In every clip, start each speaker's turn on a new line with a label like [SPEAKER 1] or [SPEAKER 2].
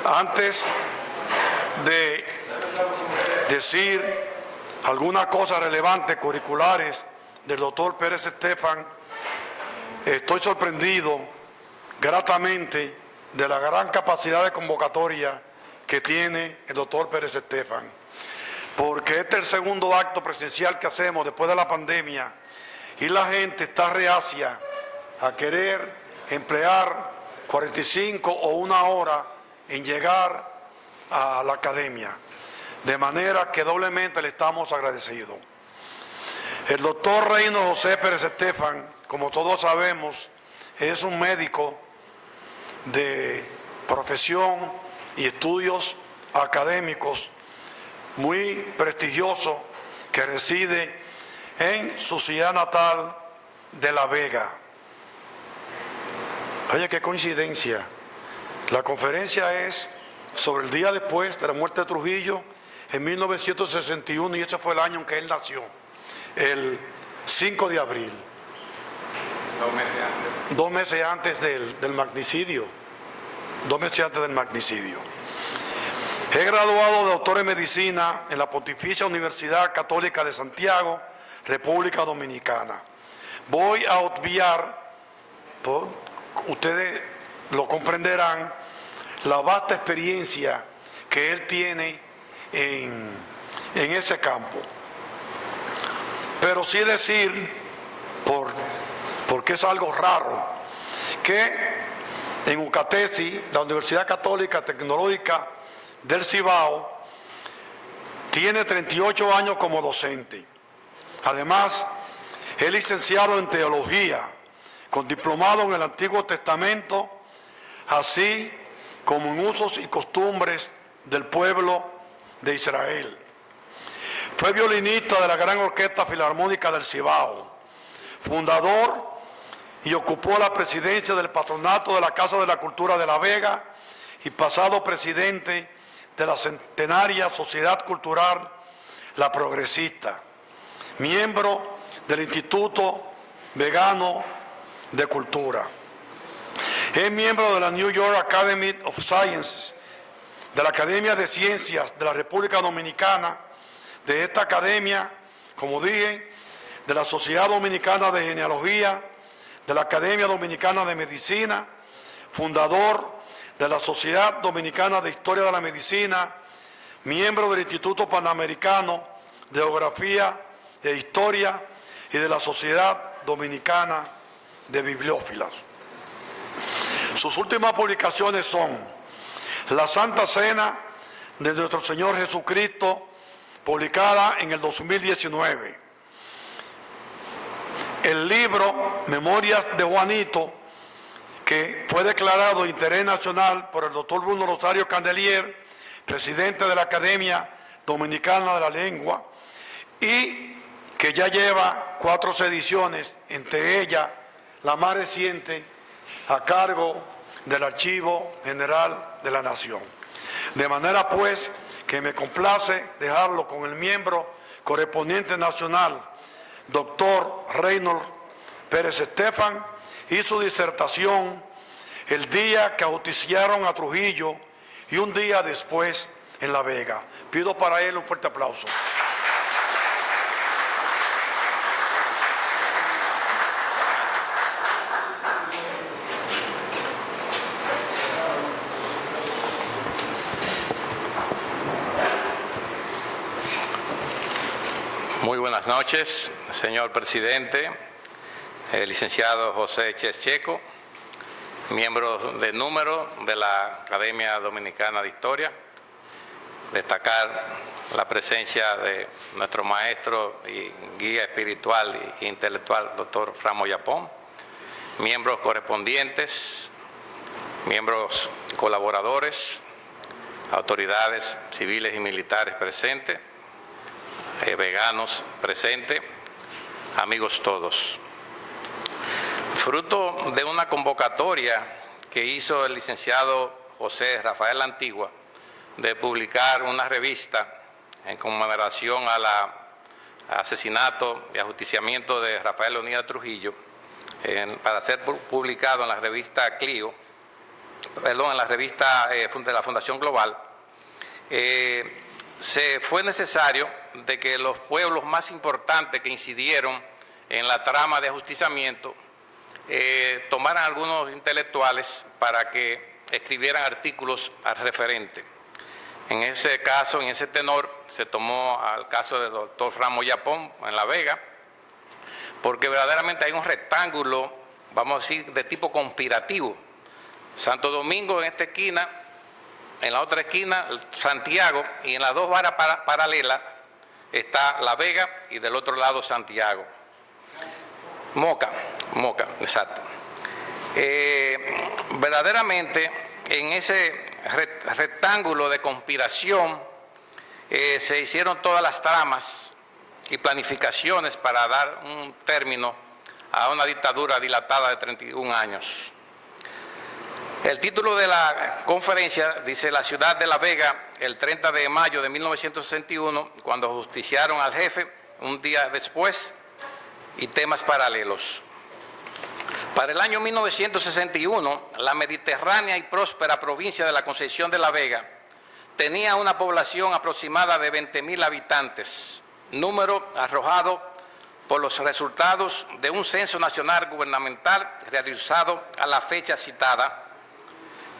[SPEAKER 1] Antes de decir algunas cosas relevantes, curriculares, del doctor Pérez Estefan, estoy sorprendido gratamente de la gran capacidad de convocatoria que tiene el doctor Pérez Estefan, porque este es el segundo acto presencial que hacemos después de la pandemia y la gente está reacia a querer emplear 45 o una hora en llegar a la academia, de manera que doblemente le estamos agradecidos. El doctor Reynold José Pérez Estefan, como todos sabemos, es un médico de profesión y estudios académicos muy prestigioso que reside en su ciudad natal de La Vega. Oye, qué coincidencia. La conferencia es sobre el día después de la muerte de Trujillo en 1961 y ese fue el año en que él nació, el 5 de abril.
[SPEAKER 2] 2 meses antes.
[SPEAKER 1] 2 meses antes del magnicidio. 2 meses antes del magnicidio. He graduado de doctor en medicina en la Pontificia Universidad Católica de Santiago, República Dominicana. Voy a obviar, ustedes lo comprenderán, la vasta experiencia que él tiene en ese campo. Pero sí decir, porque es algo raro, que en UCATESI, la Universidad Católica Tecnológica del Cibao, tiene 38 años como docente. Además, es licenciado en Teología, con diplomado en el Antiguo Testamento, así como en usos y costumbres del pueblo de Israel. Fue violinista de la Gran Orquesta Filarmónica del Cibao, fundador y ocupó la presidencia del patronato de la Casa de la Cultura de La Vega y pasado presidente de la centenaria Sociedad Cultural La Progresista, miembro del Instituto Vegano de Cultura. Es miembro de la New York Academy of Sciences, de la Academia de Ciencias de la República Dominicana, de esta academia, como dije, de la Sociedad Dominicana de Genealogía, de la Academia Dominicana de Medicina, fundador de la Sociedad Dominicana de Historia de la Medicina, miembro del Instituto Panamericano de Geografía e Historia y de la Sociedad Dominicana de Bibliófilas. Sus últimas publicaciones son La Santa Cena de Nuestro Señor Jesucristo, publicada en el 2019. El libro Memorias de Juanito, que fue declarado de interés nacional por el doctor Bruno Rosario Candelier, presidente de la Academia Dominicana de la Lengua, y que ya lleva 4 ediciones, entre ellas la más reciente, a cargo del Archivo General de la Nación. De manera pues que me complace dejarlo con el miembro correspondiente nacional, doctor Reynold Pérez Estefan, y su disertación El día que ajusticiaron a Trujillo y un día después en La Vega. Pido para él un fuerte aplauso.
[SPEAKER 2] Muy buenas noches, señor presidente, el licenciado José Checheco, miembros de número de la Academia Dominicana de Historia. Destacar la presencia de nuestro maestro y guía espiritual e intelectual, doctor Fran Moyapón, miembros correspondientes, miembros colaboradores, autoridades civiles y militares presentes, veganos presentes, amigos todos. Fruto de una convocatoria que hizo el licenciado José Rafael Antigua de publicar una revista en conmemoración al asesinato y ajusticiamiento de Rafael Leonidas Trujillo, para ser publicado en la revista Clio, en la revista de la Fundación Global, se fue necesario de que los pueblos más importantes que incidieron en la trama de ajusticiamiento tomaran algunos intelectuales para que escribieran artículos al referente. En ese caso, en ese tenor, se tomó al caso del doctor Ramos Yapón en La Vega, porque verdaderamente hay un rectángulo, vamos a decir, de tipo conspirativo. Santo Domingo en esta esquina, en la otra esquina Santiago, y en las dos varas paralelas está La Vega y del otro lado Santiago. Moca, exacto. Verdaderamente en ese rectángulo de conspiración se hicieron todas las tramas y planificaciones para dar un término a una dictadura dilatada de 31 años. El título de la conferencia dice: La ciudad de La Vega, el 30 de mayo de 1961, cuando ajusticiaron al jefe, un día después, y temas paralelos. Para el año 1961, la mediterránea y próspera provincia de la Concepción de La Vega tenía una población aproximada de 20.000 habitantes, número arrojado por los resultados de un censo nacional gubernamental realizado a la fecha citada.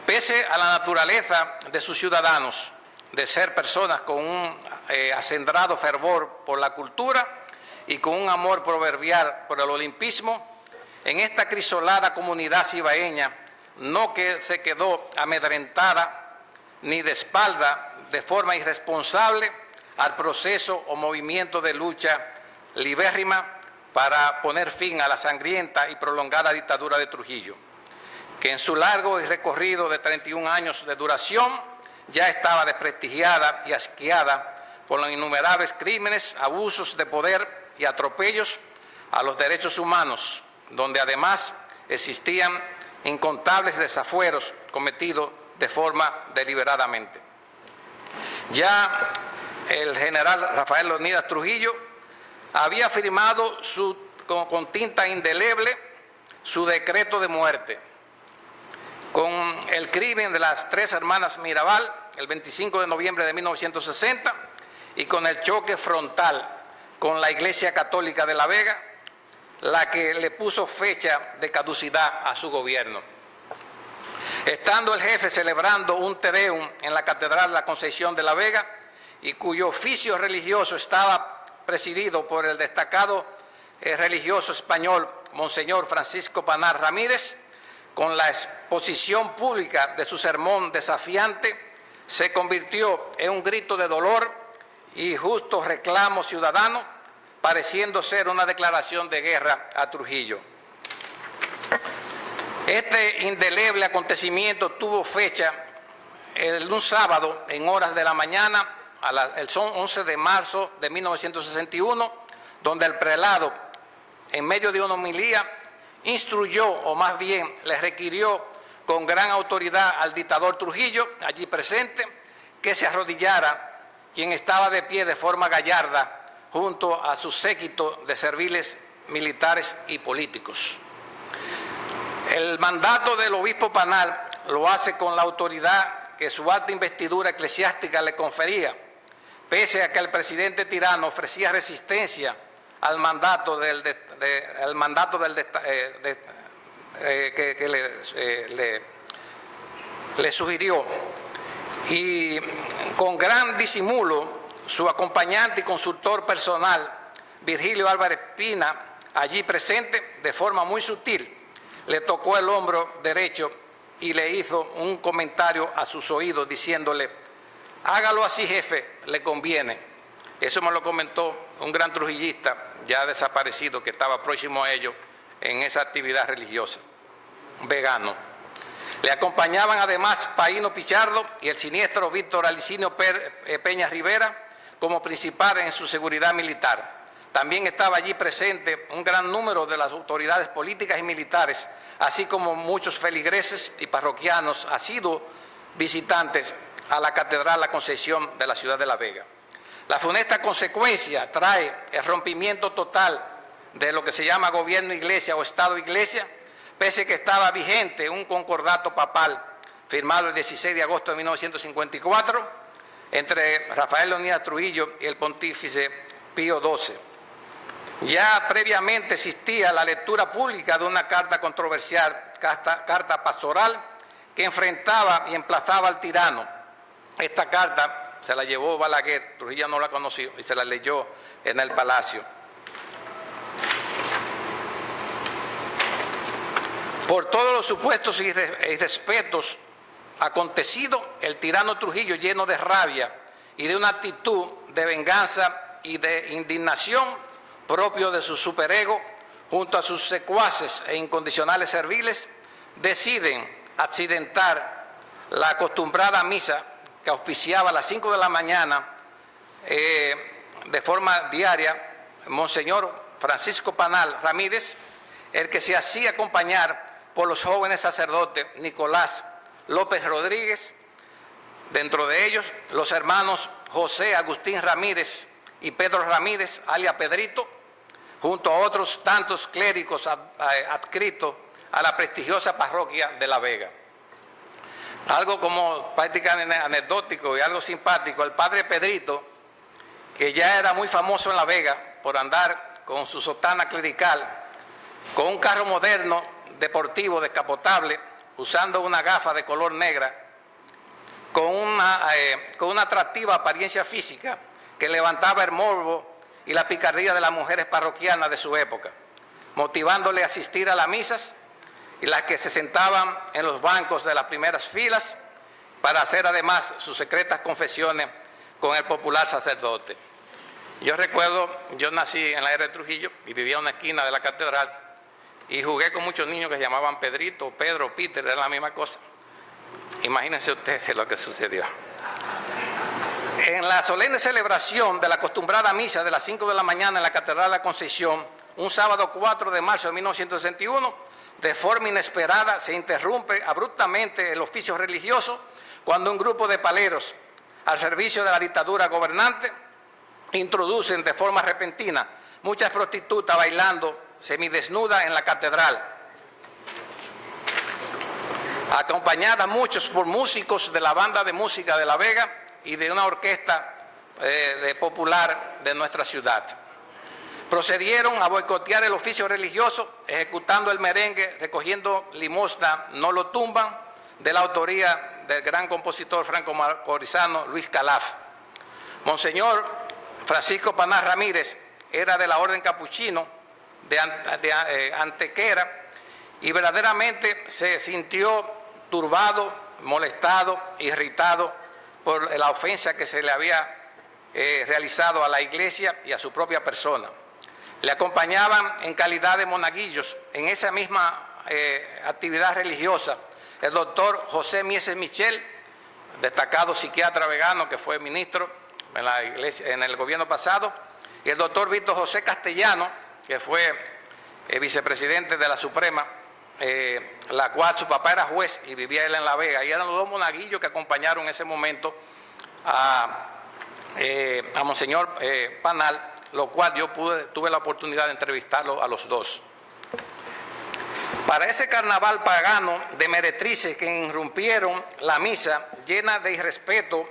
[SPEAKER 2] Pese a la naturaleza de sus ciudadanos, de ser personas con un acendrado fervor por la cultura y con un amor proverbial por el olimpismo, en esta crisolada comunidad cibaeña no que se quedó amedrentada ni de espalda de forma irresponsable al proceso o movimiento de lucha libérrima para poner fin a la sangrienta y prolongada dictadura de Trujillo, que en su largo y recorrido de 31 años de duración ya estaba desprestigiada y asqueada por los innumerables crímenes, abusos de poder y atropellos a los derechos humanos, donde además existían incontables desafueros cometidos de forma deliberadamente. Ya el general Rafael Leónidas Trujillo había firmado con tinta indeleble su decreto de muerte, con el crimen de las 3 hermanas Mirabal, el 25 de noviembre de 1960, y con el choque frontal con la Iglesia Católica de La Vega, la que le puso fecha de caducidad a su gobierno. Estando el jefe celebrando un Te Deum en la Catedral de la Concepción de La Vega, y cuyo oficio religioso estaba presidido por el destacado religioso español Monseñor Francisco Panar Ramírez, con la exposición pública de su sermón desafiante, se convirtió en un grito de dolor y justo reclamo ciudadano, pareciendo ser una declaración de guerra a Trujillo. Este indeleble acontecimiento tuvo fecha un sábado en horas de la mañana, el 11 de marzo de 1961, donde el prelado, en medio de una homilía, instruyó, o más bien le requirió con gran autoridad al dictador Trujillo, allí presente, que se arrodillara, quien estaba de pie de forma gallarda junto a su séquito de serviles militares y políticos. El mandato del obispo Panar lo hace con la autoridad que su alta investidura eclesiástica le confería, pese a que el presidente tirano ofrecía resistencia al mandato que le sugirió, y con gran disimulo su acompañante y consultor personal, Virgilio Álvarez Pina, allí presente, de forma muy sutil, le tocó el hombro derecho y le hizo un comentario a sus oídos diciéndole: hágalo así, jefe, le conviene. Eso me lo comentó un gran trujillista ya desaparecido que estaba próximo a ellos en esa actividad religiosa, vegano. Le acompañaban además Paíno Pichardo y el siniestro Víctor Alicinio Peña Rivera como principales en su seguridad militar. También estaba allí presente un gran número de las autoridades políticas y militares, así como muchos feligreses y parroquianos asiduos visitantes a la Catedral La Concepción de la ciudad de La Vega. La funesta consecuencia trae el rompimiento total de lo que se llama gobierno-iglesia o Estado-iglesia, pese a que estaba vigente un concordato papal firmado el 16 de agosto de 1954 entre Rafael Leónidas Trujillo y el pontífice Pío XII. Ya previamente existía la lectura pública de una carta controversial, carta pastoral, que enfrentaba y emplazaba al tirano. Esta carta se la llevó Balaguer, Trujillo no la conoció, y se la leyó en el Palacio. Por todos los supuestos irrespetos acontecidos, el tirano Trujillo, lleno de rabia y de una actitud de venganza y de indignación propio de su superego, junto a sus secuaces e incondicionales serviles, deciden accidentar la acostumbrada misa que auspiciaba a las 5 de la mañana de forma diaria Monseñor Francisco Panal Ramírez, el que se hacía acompañar por los jóvenes sacerdotes Nicolás López Rodríguez, dentro de ellos los hermanos José Agustín Ramírez y Pedro Ramírez, alias Pedrito, junto a otros tantos clérigos adscritos a la prestigiosa parroquia de La Vega. Algo como prácticamente anecdótico y algo simpático, el padre Pedrito, que ya era muy famoso en La Vega por andar con su sotana clerical, con un carro moderno deportivo descapotable, usando una gafa de color negra, con una atractiva apariencia física que levantaba el morbo y la picardía de las mujeres parroquianas de su época, motivándole a asistir a las misas, y las que se sentaban en los bancos de las primeras filas para hacer además sus secretas confesiones con el popular sacerdote. Yo recuerdo, yo nací en la era de Trujillo y vivía en una esquina de la catedral y jugué con muchos niños que se llamaban Pedrito, Pedro, Peter, era la misma cosa. Imagínense ustedes lo que sucedió. En la solemne celebración de la acostumbrada misa de las 5 de la mañana en la Catedral de la Concepción, un sábado 4 de marzo de 1961, de forma inesperada se interrumpe abruptamente el oficio religioso cuando un grupo de paleros al servicio de la dictadura gobernante introducen de forma repentina muchas prostitutas bailando semidesnudas en la catedral, acompañadas muchos por músicos de la banda de música de La Vega y de una orquesta popular de nuestra ciudad. Procedieron a boicotear el oficio religioso, ejecutando el merengue, recogiendo limosna, no lo tumban, de la autoría del gran compositor franco-macorizano Luis Calaf. Monseñor Francisco Panal Ramírez era de la orden capuchino de Antequera y verdaderamente se sintió turbado, molestado, irritado por la ofensa que se le había realizado a la iglesia y a su propia persona. Le acompañaban en calidad de monaguillos en esa misma actividad religiosa el doctor José Mieses Michel, destacado psiquiatra vegano que fue ministro en la iglesia, en el gobierno pasado, y el doctor Víctor José Castellano, que fue vicepresidente de la Suprema, la cual su papá era juez y vivía él en La Vega, y eran los dos monaguillos que acompañaron en ese momento a Monseñor Panal, lo cual yo tuve la oportunidad de entrevistarlo a los dos. Para ese carnaval pagano de meretrices que irrumpieron la misa llena de irrespeto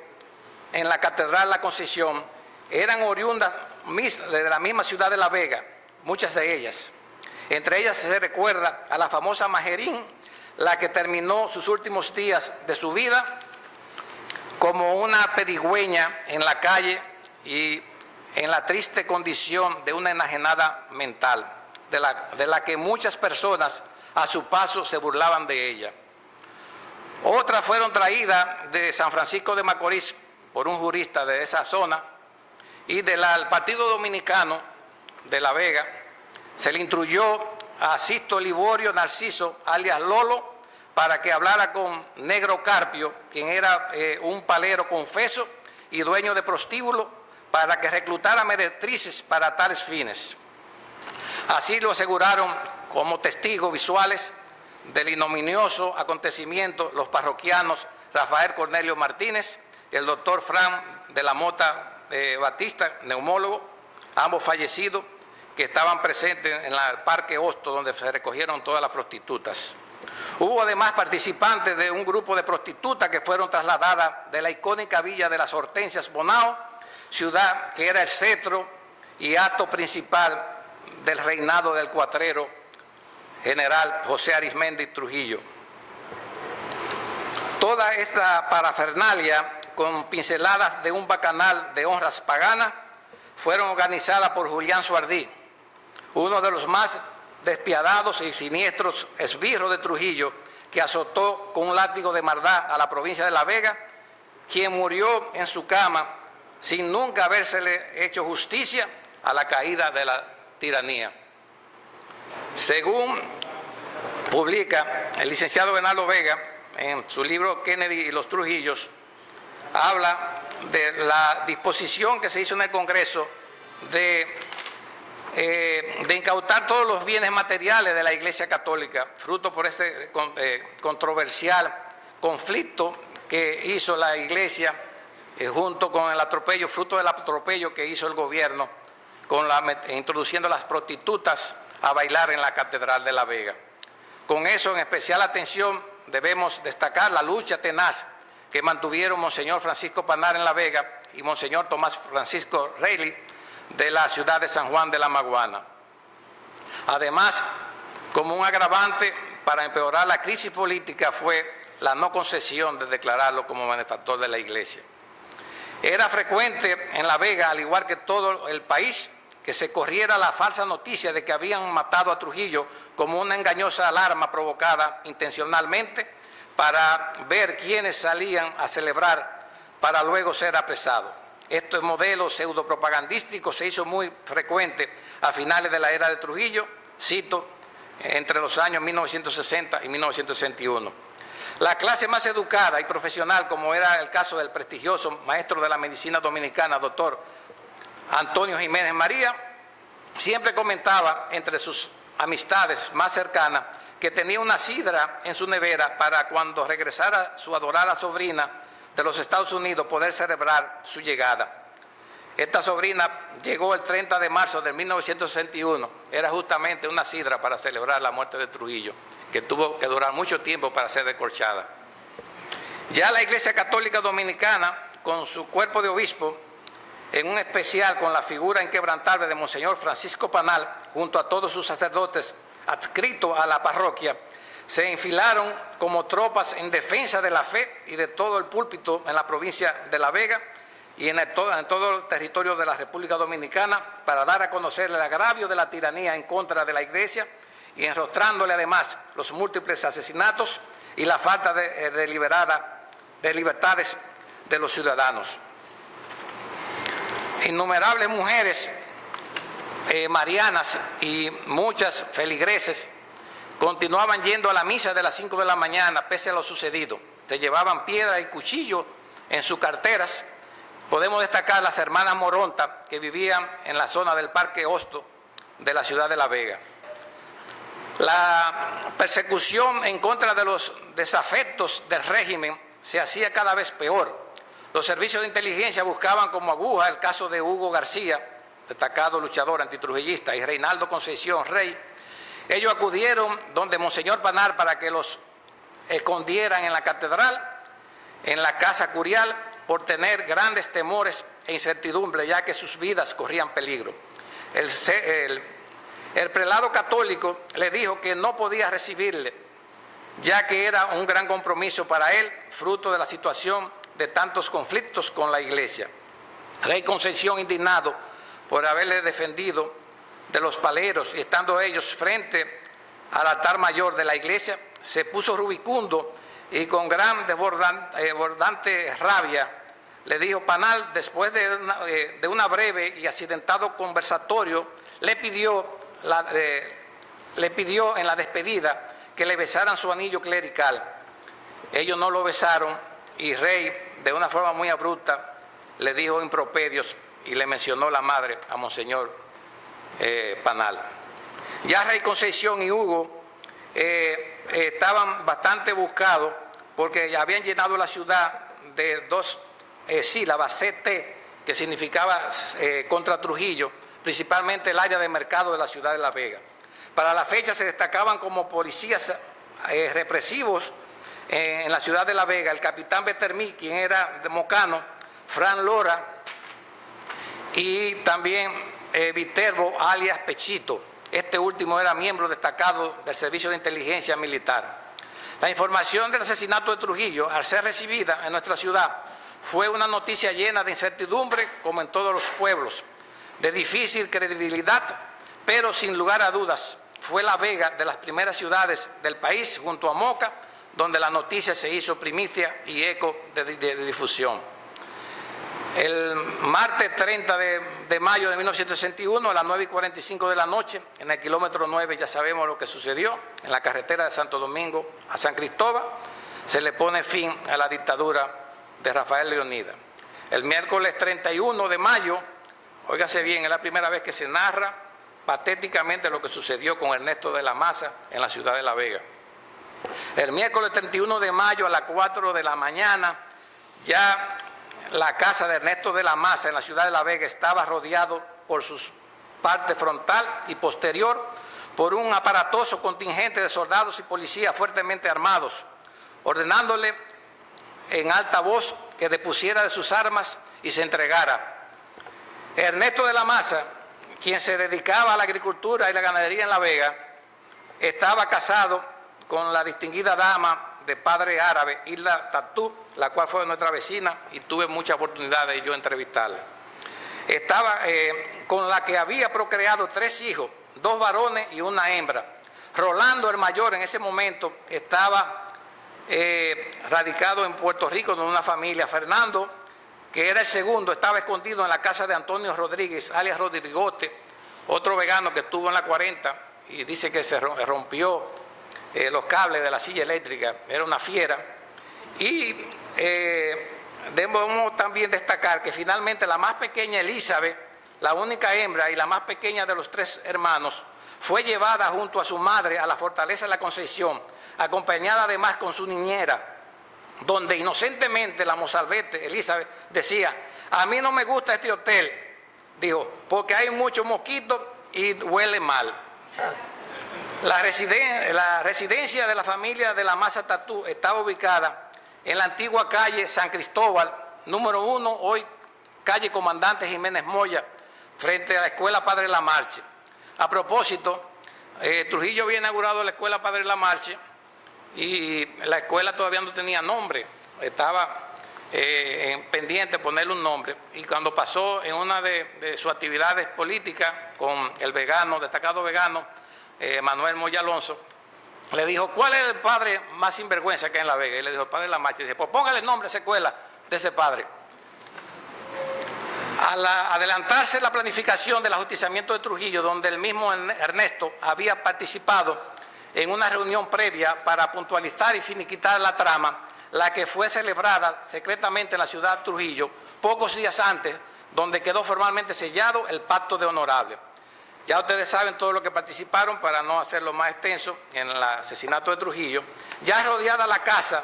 [SPEAKER 2] en la Catedral de la Concepción, eran oriundas de la misma ciudad de La Vega, muchas de ellas. Entre ellas se recuerda a la famosa Majerín, la que terminó sus últimos días de su vida como una pedigüeña en la calle y en la triste condición de una enajenada mental, de la que muchas personas a su paso se burlaban de ella. Otras fueron traídas de San Francisco de Macorís por un jurista de esa zona, y del Partido Dominicano de La Vega se le instruyó a Sisto Liborio Narciso, alias Lolo, para que hablara con Negro Carpio, quien era un palero confeso y dueño de prostíbulo, para que reclutara meretrices para tales fines. Así lo aseguraron como testigos visuales del ignominioso acontecimiento los parroquianos Rafael Cornelio Martínez y el doctor Fran de la Mota Batista, neumólogo, ambos fallecidos, que estaban presentes en el Parque Hosto, donde se recogieron todas las prostitutas Hubo además participantes de un grupo de prostitutas que fueron trasladadas de la icónica villa de las Hortensias Bonao, ciudad que era el cetro y acto principal del reinado del cuatrero general José Arizmendi Trujillo. Toda esta parafernalia, con pinceladas de un bacanal de honras paganas, fueron organizadas por Julián Suardí, uno de los más despiadados y siniestros esbirros de Trujillo, que azotó con un látigo de maldad a la provincia de La Vega, quien murió en su cama sin nunca habérsele hecho justicia a la caída de la tiranía. Según publica el licenciado Bernardo Vega en su libro Kennedy y los Trujillos, habla de la disposición que se hizo en el Congreso de incautar todos los bienes materiales de la Iglesia Católica, fruto por este controversial conflicto que hizo la Iglesia junto con el atropello, fruto del atropello que hizo el gobierno, introduciendo las prostitutas a bailar en la Catedral de La Vega. Con eso, en especial atención, debemos destacar la lucha tenaz que mantuvieron Monseñor Francisco Panar en La Vega y Monseñor Tomás Francisco Reilly de la ciudad de San Juan de la Maguana. Además, como un agravante para empeorar la crisis política fue la no concesión de declararlo como benefactor de la Iglesia. Era frecuente en La Vega, al igual que todo el país, que se corriera la falsa noticia de que habían matado a Trujillo como una engañosa alarma provocada intencionalmente para ver quiénes salían a celebrar para luego ser apresados. Este modelo pseudopropagandístico se hizo muy frecuente a finales de la era de Trujillo, cito, entre los años 1960 y 1961. La clase más educada y profesional, como era el caso del prestigioso maestro de la medicina dominicana, doctor Antonio Jiménez María, siempre comentaba entre sus amistades más cercanas que tenía una sidra en su nevera para cuando regresara su adorada sobrina de los Estados Unidos poder celebrar su llegada. Esta sobrina llegó el 30 de marzo de 1961, era justamente una sidra para celebrar la muerte de Trujillo, que tuvo que durar mucho tiempo para ser descorchada. Ya la Iglesia Católica Dominicana, con su cuerpo de obispo, en un especial con la figura inquebrantable de Monseñor Francisco Panal, junto a todos sus sacerdotes adscritos a la parroquia, se enfilaron como tropas en defensa de la fe y de todo el púlpito en la provincia de La Vega y en todo el territorio de la República Dominicana para dar a conocer el agravio de la tiranía en contra de la Iglesia y enrostrándole además los múltiples asesinatos y la falta de libertades de los ciudadanos. Innumerables mujeres marianas y muchas feligreses continuaban yendo a la misa de las 5 de la mañana pese a lo sucedido. Se llevaban piedra y cuchillo en sus carteras. Podemos destacar las hermanas Moronta, que vivían en la zona del Parque Hosto de la ciudad de La Vega. La persecución en contra de los desafectos del régimen se hacía cada vez peor. Los servicios de inteligencia buscaban como aguja el caso de Hugo García, destacado luchador antitrujillista, y Reinaldo Concepción Rey. Ellos acudieron donde Monseñor Panar para que los escondieran en la catedral, en la casa curial, por tener grandes temores e incertidumbre, ya que sus vidas corrían peligro. El prelado católico le dijo que no podía recibirle, ya que era un gran compromiso para él, fruto de la situación de tantos conflictos con la Iglesia. Rey Concepción, indignado por haberle defendido de los paleros y estando ellos frente al altar mayor de la Iglesia, se puso rubicundo y con gran desbordante rabia le dijo: Panal, después de una breve y accidentado conversatorio, le pidió en la despedida que le besaran su anillo clerical. Ellos no lo besaron y Rey, de una forma muy abrupta, le dijo improperios y le mencionó la madre a Monseñor Panal. Ya Rey Concepción y Hugo estaban bastante buscados porque ya habían llenado la ciudad de dos sílabas, CT, que significaba contra Trujillo, principalmente el área de mercado de la ciudad de La Vega. Para la fecha se destacaban como policías
[SPEAKER 3] represivos en la ciudad de La Vega, el capitán Betermí, quien era de Mocano, Fran Lora y también Viterbo, alias Pechito. Este último era miembro destacado del Servicio de Inteligencia Militar. La información del asesinato de Trujillo, al ser recibida en nuestra ciudad, fue una noticia llena de incertidumbre, como en todos los pueblos, de difícil credibilidad, pero sin lugar a dudas, fue La Vega de las primeras ciudades del país, junto a Moca, donde la noticia se hizo primicia y eco de difusión. El martes 30 de mayo de 1961, a las 9:45 de la noche, en el kilómetro 9, ya sabemos lo que sucedió, en la carretera de Santo Domingo a San Cristóbal, se le pone fin a la dictadura de Rafael Leónidas. El miércoles 31 de mayo, óigase bien, es la primera vez que se narra patéticamente lo que sucedió con Ernesto de la Maza en la ciudad de La Vega. El miércoles 31 de mayo a las 4 de la mañana, ya la casa de Ernesto de la Maza en la ciudad de La Vega estaba rodeado por su parte frontal y posterior por un aparatoso contingente de soldados y policías fuertemente armados, ordenándole en alta voz que depusiera de sus armas y se entregara. Ernesto de la Maza, quien se dedicaba a la agricultura y la ganadería en La Vega, estaba casado con la distinguida dama de padre árabe, Hilda Tatú, la cual fue nuestra vecina y tuve mucha oportunidad de yo entrevistarla. Estaba con la que había procreado 3 hijos, 2 varones y una hembra. Rolando, el mayor, en ese momento estaba radicado en Puerto Rico en una familia. Fernando, que era el segundo, estaba escondido en la casa de Antonio Rodríguez, alias Rodrigote, otro vegano que estuvo en la 40 y dice que se rompió los cables de la silla eléctrica, era una fiera. Y debemos también destacar que finalmente la más pequeña, Elizabeth, la única hembra y la más pequeña de los 3 hermanos, fue llevada junto a su madre a la fortaleza de la Concepción, acompañada además con su niñera, donde inocentemente la mozalbete, Elizabeth, decía: a mí no me gusta este hotel, dijo, porque hay muchos mosquitos y huele mal. La residencia de la familia de la Maza Tatú estaba ubicada en la antigua calle San Cristóbal, número 1, hoy calle Comandante Jiménez Moya, frente a la Escuela Padre Lamarche. A propósito, Trujillo había inaugurado la Escuela Padre Lamarche y la escuela todavía no tenía nombre, estaba pendiente de ponerle un nombre, y cuando pasó en una de sus actividades políticas con el vegano, destacado vegano, Manuel Moya Alonso, le dijo: ¿cuál es el padre más sinvergüenza que hay en La Vega? Y le dijo: el padre de la Marcha. Y dice: pues póngale el nombre a esa escuela de ese padre. Al adelantarse la planificación del ajusticiamiento de Trujillo, donde el mismo Ernesto había participado en una reunión previa para puntualizar y finiquitar la trama, la que fue celebrada secretamente en la ciudad de Trujillo pocos días antes, donde quedó formalmente sellado el pacto de honorable. Ya ustedes saben todo lo que participaron, para no hacerlo más extenso, en el asesinato de Trujillo. Ya rodeada la casa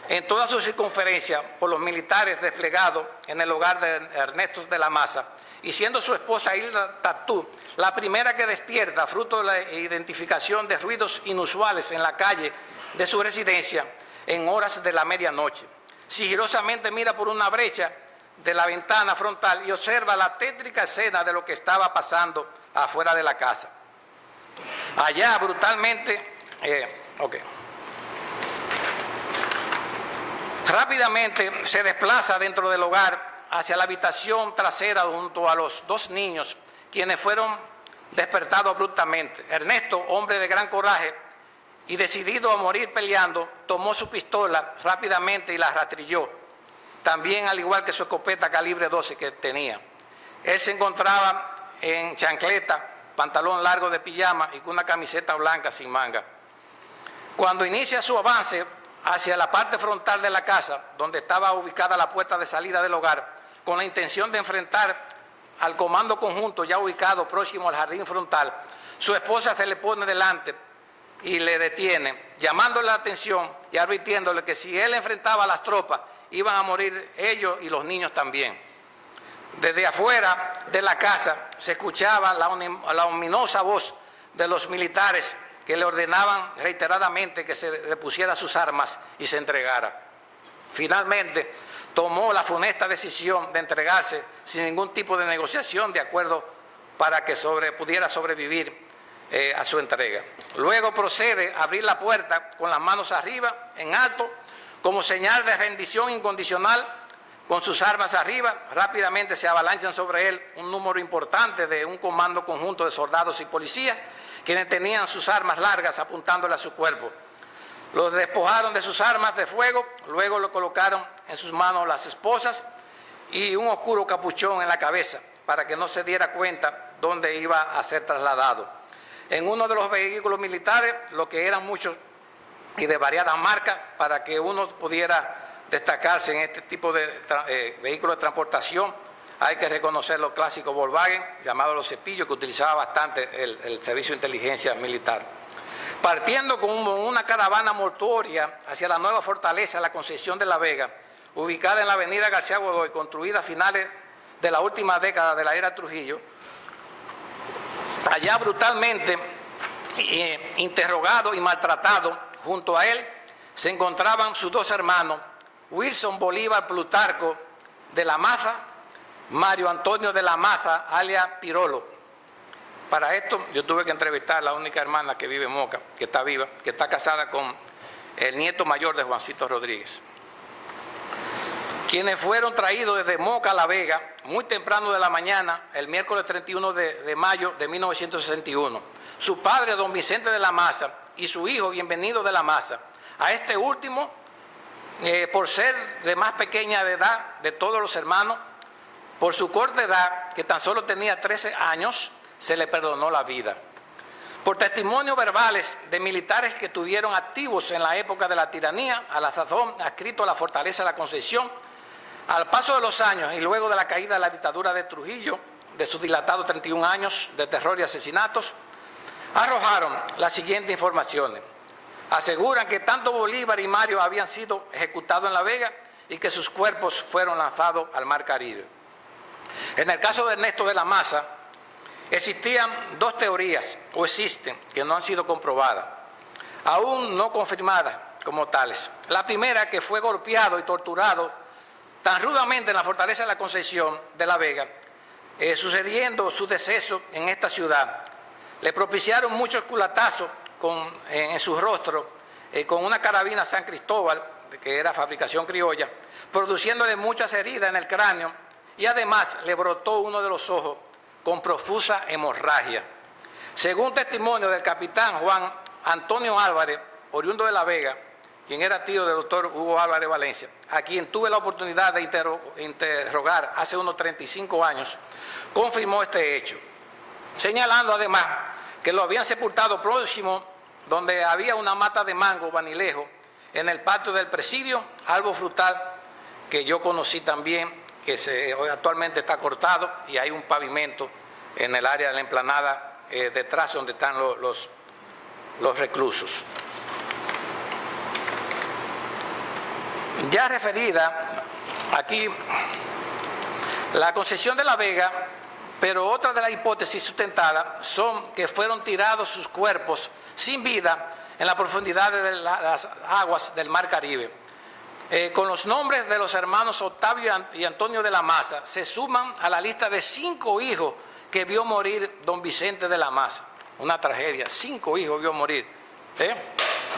[SPEAKER 3] en toda su circunferencia por los militares desplegados en el hogar de Ernesto de la Maza, y siendo su esposa Hilda Tatú la primera que despierta, fruto de la identificación de ruidos inusuales en la calle de su residencia en horas de la medianoche. Sigilosamente mira por una brecha de la ventana frontal y observa la tétrica escena de lo que estaba pasando afuera de la casa. Allá brutalmente, rápidamente se desplaza dentro del hogar hacia la habitación trasera junto a los 2 niños, quienes fueron despertados abruptamente. Ernesto, hombre de gran coraje y decidido a morir peleando, tomó su pistola rápidamente y la rastrilló, también al igual que su escopeta calibre 12 que tenía. Él se encontraba en chancleta, pantalón largo de pijama y con una camiseta blanca sin manga. Cuando inicia su avance hacia la parte frontal de la casa, donde estaba ubicada la puerta de salida del hogar, con la intención de enfrentar al comando conjunto ya ubicado próximo al jardín frontal, su esposa se le pone delante y le detiene, llamándole la atención y advirtiéndole que si él enfrentaba a las tropas, iban a morir ellos y los niños también. Desde afuera de la casa se escuchaba la ominosa voz de los militares que le ordenaban reiteradamente que se depusiera sus armas y se entregara. Finalmente, tomó la funesta decisión de entregarse sin ningún tipo de negociación de acuerdo para que pudiera sobrevivir a su entrega. Luego procede a abrir la puerta con las manos arriba, en alto, como señal de rendición incondicional, con sus armas arriba. Rápidamente se avalanchan sobre él un número importante de un comando conjunto de soldados y policías, quienes tenían sus armas largas apuntándole a su cuerpo. Los despojaron de sus armas de fuego, luego lo colocaron en sus manos las esposas y un oscuro capuchón en la cabeza para que no se diera cuenta dónde iba a ser trasladado. En uno de los vehículos militares, lo que eran muchos y de variadas marcas, para que uno pudiera destacarse en este tipo de vehículos de transportación, hay que reconocer los clásicos Volkswagen, llamados los cepillos, que utilizaba bastante el Servicio de Inteligencia Militar. Partiendo con una caravana mortuoria hacia la nueva fortaleza, la Concepción de la Vega, ubicada en la avenida García Godoy, construida a finales de la última década de la era Trujillo, allá brutalmente interrogado y maltratado, junto a él se encontraban sus dos hermanos, Wilson Bolívar Plutarco de la Maza, Mario Antonio de la Maza, alias Pirolo. Para esto yo tuve que entrevistar a la única hermana que vive en Moca, que está viva, que está casada con el nieto mayor de Juancito Rodríguez, quienes fueron traídos desde Moca a La Vega muy temprano de la mañana, el miércoles 31 de mayo de 1961. Su padre, don Vicente de la Maza, y su hijo, Bienvenido de la Maza. A este último, por ser de más pequeña de edad de todos los hermanos, por su corta edad, que tan solo tenía 13 años, se le perdonó la vida. Por testimonios verbales de militares que estuvieron activos en la época de la tiranía, a la sazón adscrito a la fortaleza de la Concepción, al paso de los años y luego de la caída de la dictadura de Trujillo, de sus dilatados 31 años de terror y asesinatos, arrojaron las siguientes informaciones. Aseguran que tanto Bolívar y Mario habían sido ejecutados en La Vega y que sus cuerpos fueron lanzados al Mar Caribe. En el caso de Ernesto de la Maza, existían dos teorías, o existen, que no han sido comprobadas, aún no confirmadas como tales. La primera, que fue golpeado y torturado tan rudamente en la fortaleza de la Concepción de La Vega, sucediendo su deceso en esta ciudad. Le propiciaron muchos culatazos en su rostro con una carabina San Cristóbal, que era fabricación criolla, produciéndole muchas heridas en el cráneo y además le brotó uno de los ojos con profusa hemorragia. Según testimonio del capitán Juan Antonio Álvarez, oriundo de La Vega, quien era tío del doctor Hugo Álvarez Valencia, a quien tuve la oportunidad de interrogar hace unos 35 años, confirmó este hecho, señalando además que lo habían sepultado próximo donde había una mata de mango vanilejo en el patio del presidio, algo frutal que yo conocí también, que hoy actualmente está cortado y hay un pavimento en el área de la explanada detrás donde están los reclusos. Ya referida aquí la Concepción de La Vega, pero otra de las hipótesis sustentadas son que fueron tirados sus cuerpos sin vida en la profundidad de las aguas del Mar Caribe. Con los nombres de los hermanos Octavio y Antonio de la Maza, se suman a la lista de 5 hijos que vio morir don Vicente de la Maza. Una tragedia, 5 hijos vio morir.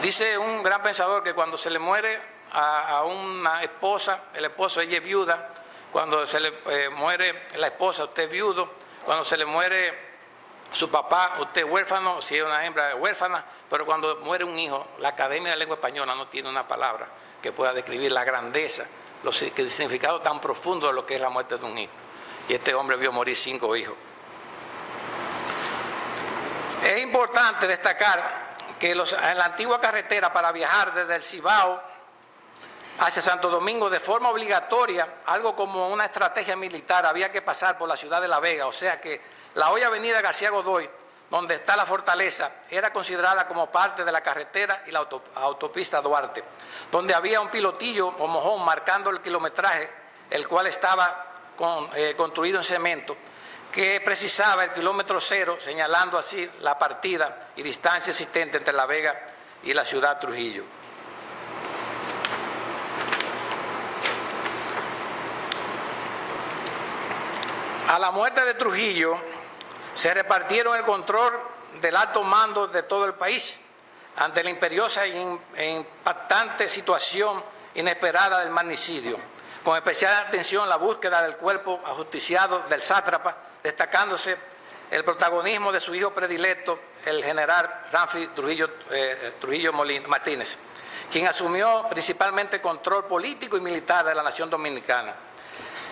[SPEAKER 3] Dice un gran pensador que cuando se le muere a una esposa, el esposo, ella es viuda. Cuando se le muere la esposa, usted es viudo. Cuando se le muere su papá, usted es huérfano, si es una hembra es huérfana. Pero cuando muere un hijo, la Academia de Lengua Española no tiene una palabra que pueda describir la grandeza, el significado tan profundo de lo que es la muerte de un hijo. Y este hombre vio morir 5 hijos. Es importante destacar que en la antigua carretera para viajar desde el Cibao hacia Santo Domingo de forma obligatoria, algo como una estrategia militar, había que pasar por la ciudad de La Vega, o sea que la hoy avenida García Godoy, donde está la fortaleza, era considerada como parte de la carretera y la autopista Duarte, donde había un pilotillo o mojón marcando el kilometraje, el cual estaba construido en cemento, que precisaba el kilómetro cero, señalando así la partida y distancia existente entre La Vega y la ciudad Trujillo. A la muerte de Trujillo, se repartieron el control del alto mando de todo el país ante la imperiosa e impactante situación inesperada del magnicidio, con especial atención la búsqueda del cuerpo ajusticiado del sátrapa, destacándose el protagonismo de su hijo predilecto, el general Ramfi Trujillo Martínez, quien asumió principalmente control político y militar de la nación dominicana.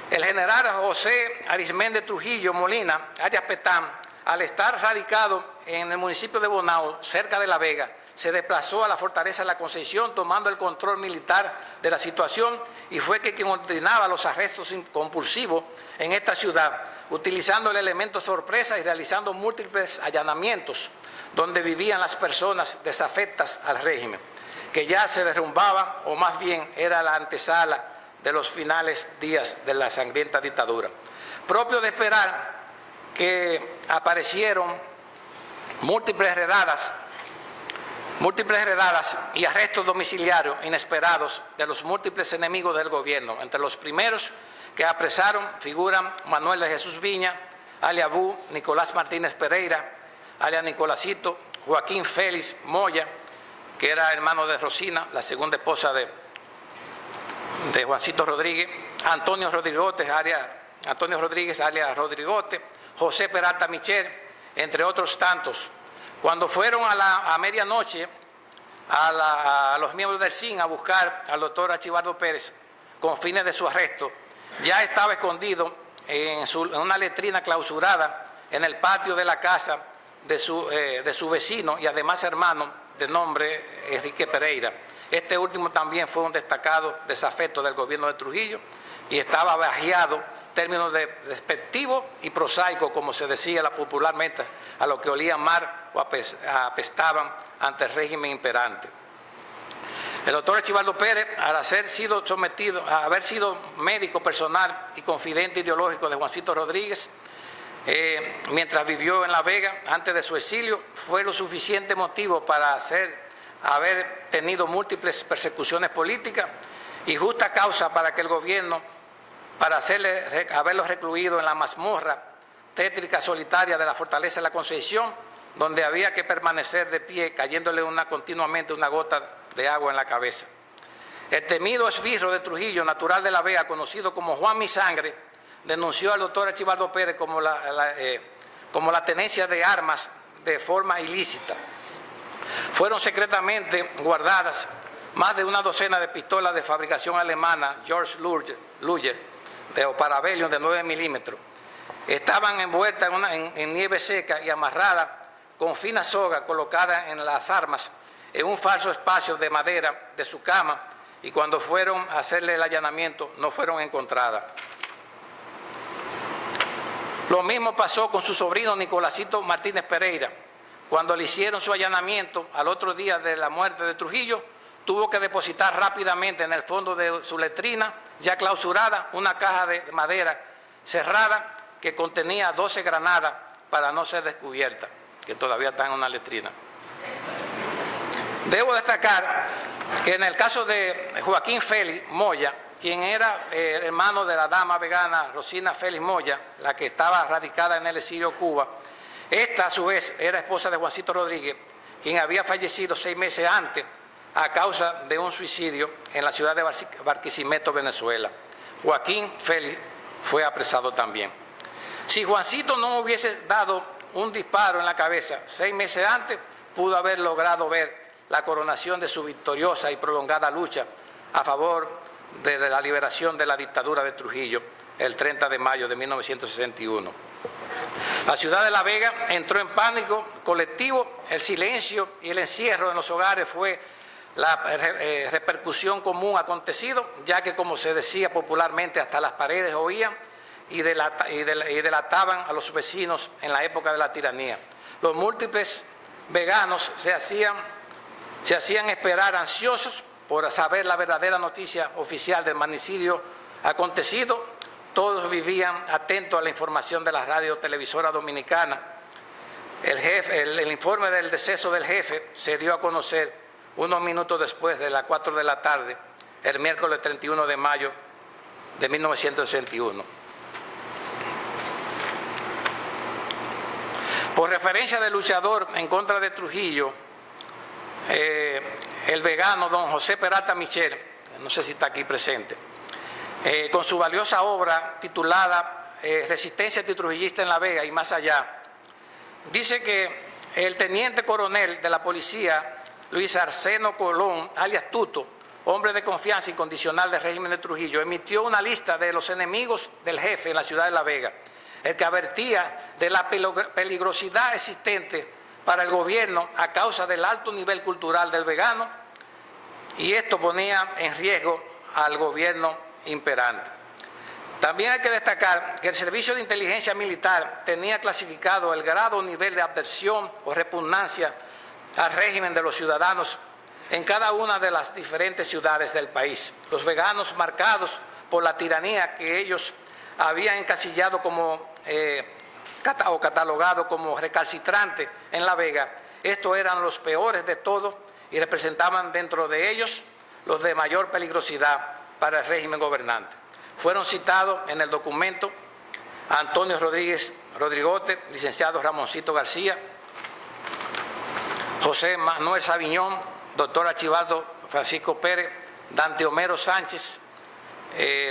[SPEAKER 3] El general José Arismendi Trujillo Molina, alias Petán, al estar radicado en el municipio de Bonao, cerca de La Vega, se desplazó a la fortaleza de la Concepción tomando el control militar de la situación y fue quien ordenaba los arrestos compulsivos en esta ciudad, utilizando el elemento sorpresa y realizando múltiples allanamientos donde vivían las personas desafectas al régimen, que ya se derrumbaba o más bien era la antesala de los finales días de la sangrienta dictadura. Propio de esperar que aparecieron múltiples redadas y arrestos domiciliarios inesperados de los múltiples enemigos del gobierno. Entre los primeros que apresaron figuran Manuel de Jesús Viña, alias Bu, Nicolás Martínez Pereira, alias Nicolásito, Joaquín Félix Moya, que era hermano de Rosina, la segunda esposa de Juancito Rodríguez, Antonio Rodríguez, alias Rodrigote, José Peralta Michel, entre otros tantos. Cuando fueron a medianoche a los miembros del CIN a buscar al doctor Archibaldo Pérez con fines de su arresto, ya estaba escondido en una letrina clausurada en el patio de la casa de su vecino y además hermano de nombre Enrique Pereira. Este último también fue un destacado desafecto del gobierno de Trujillo y estaba bajeado, términos despectivo y prosaico, como se decía popularmente, a lo que olían mar o apestaban ante el régimen imperante. El doctor Archibaldo Pérez, al haber sido médico personal y confidente ideológico de Juancito Rodríguez, mientras vivió en La Vega antes de su exilio, fue lo suficiente motivo para haber tenido múltiples persecuciones políticas y justa causa para que el gobierno, para haberlo recluido en la mazmorra tétrica solitaria de la fortaleza de la Concepción, donde había que permanecer de pie, cayéndole continuamente una gota de agua en la cabeza. El temido esbirro de Trujillo, natural de La Vega, conocido como Juan Mi Sangre, denunció al doctor Archibaldo Pérez como la tenencia de armas de forma ilícita. Fueron secretamente guardadas más de una docena de pistolas de fabricación alemana George Luger de Parabellum de 9 milímetros. Estaban envueltas en nieve seca y amarradas con fina soga colocada en las armas en un falso espacio de madera de su cama, y cuando fueron a hacerle el allanamiento no fueron encontradas. Lo mismo pasó con su sobrino Nicolásito Martínez Pereira. Cuando le hicieron su allanamiento al otro día de la muerte de Trujillo, tuvo que depositar rápidamente en el fondo de su letrina, ya clausurada, una caja de madera cerrada que contenía 12 granadas para no ser descubierta, que todavía está en una letrina. Debo destacar que en el caso de Joaquín Félix Moya, quien era hermano de la dama vegana Rosina Félix Moya, la que estaba radicada en el exilio Cuba, esta a su vez era esposa de Juancito Rodríguez, quien había fallecido 6 meses antes a causa de un suicidio en la ciudad de Barquisimeto, Venezuela. Joaquín Félix fue apresado también. Si Juancito no hubiese dado un disparo en la cabeza 6 meses antes, pudo haber logrado ver la coronación de su victoriosa y prolongada lucha a favor de la liberación de la dictadura de Trujillo el 30 de mayo de 1961. La ciudad de La Vega entró en pánico colectivo, el silencio y el encierro en los hogares fue la repercusión común acontecido, ya que, como se decía popularmente, hasta las paredes oían y delataban a los vecinos en la época de la tiranía. Los múltiples veganos se hacían esperar ansiosos por saber la verdadera noticia oficial del magnicidio acontecido, todos vivían atentos a la información de la radio televisora dominicana. El informe del deceso del jefe se dio a conocer unos minutos después de las 4 de la tarde, el miércoles 31 de mayo de 1961. Por referencia del luchador en contra de Trujillo, el vegano don José Peralta Michel, no sé si está aquí presente, con su valiosa obra titulada Resistencia antitrujillista en La Vega y más allá, dice que el teniente coronel de la policía, Luis Arseno Colón, alias Tuto, hombre de confianza incondicional del régimen de Trujillo, emitió una lista de los enemigos del jefe en la ciudad de La Vega, el que advertía de la peligrosidad existente para el gobierno a causa del alto nivel cultural del vegano, y esto ponía en riesgo al gobierno imperante. También hay que destacar que el Servicio de Inteligencia Militar tenía clasificado el grado o nivel de aversión o repugnancia al régimen de los ciudadanos en cada una de las diferentes ciudades del país. Los veganos, marcados por la tiranía que ellos habían encasillado como o catalogado como recalcitrante en La Vega, estos eran los peores de todos y representaban dentro de ellos los de mayor peligrosidad para el régimen gobernante. Fueron citados en el documento Antonio Rodríguez Rodrigote, licenciado Ramoncito García, José Manuel Sabiñón, doctor Archibaldo Francisco Pérez, Dante Homero Sánchez,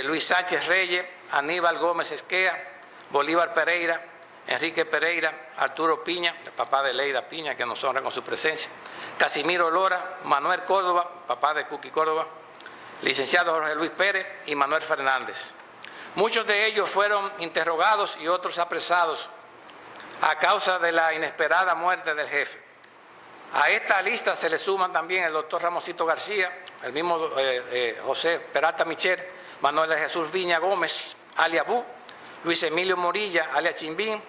[SPEAKER 3] Luis Sánchez Reyes, Aníbal Gómez Esquea, Bolívar Pereira, Enrique Pereira, Arturo Piña, el papá de Leida Piña, que nos honra con su presencia, Casimiro Lora, Manuel Córdoba, papá de Cuqui Córdoba, licenciado Jorge Luis Pérez y Manuel Fernández. Muchos de ellos fueron interrogados y otros apresados a causa de la inesperada muerte del jefe. A esta lista se le suman también el doctor Ramoncito García, el mismo José Peralta Michel, Manuel de Jesús Viña Gómez, alias Bu, Luis Emilio Morilla, alias Chimbín,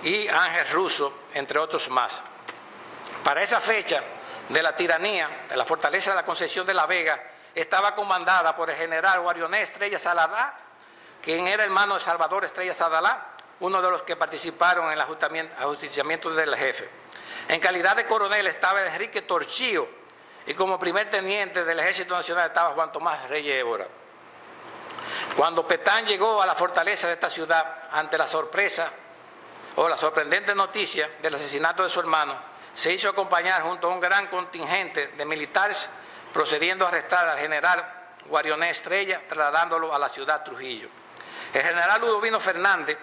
[SPEAKER 3] y Ángel Russo, entre otros más. Para esa fecha de la tiranía, de la fortaleza de la Concepción de La Vega, estaba comandada por el general Guarioné Estrella Sadalá, quien era hermano de Salvador Estrella Sadalá, uno de los que participaron en el ajusticiamiento del jefe. En calidad de coronel estaba Enrique Torchío y como primer teniente del Ejército Nacional estaba Juan Tomás Reyes Évora. Cuando Petán llegó a la fortaleza de esta ciudad ante la sorpresa o la sorprendente noticia del asesinato de su hermano, se hizo acompañar junto a un gran contingente de militares procediendo a arrestar al general Guarioné Estrella, trasladándolo a la ciudad Trujillo. El general Ludovino Fernández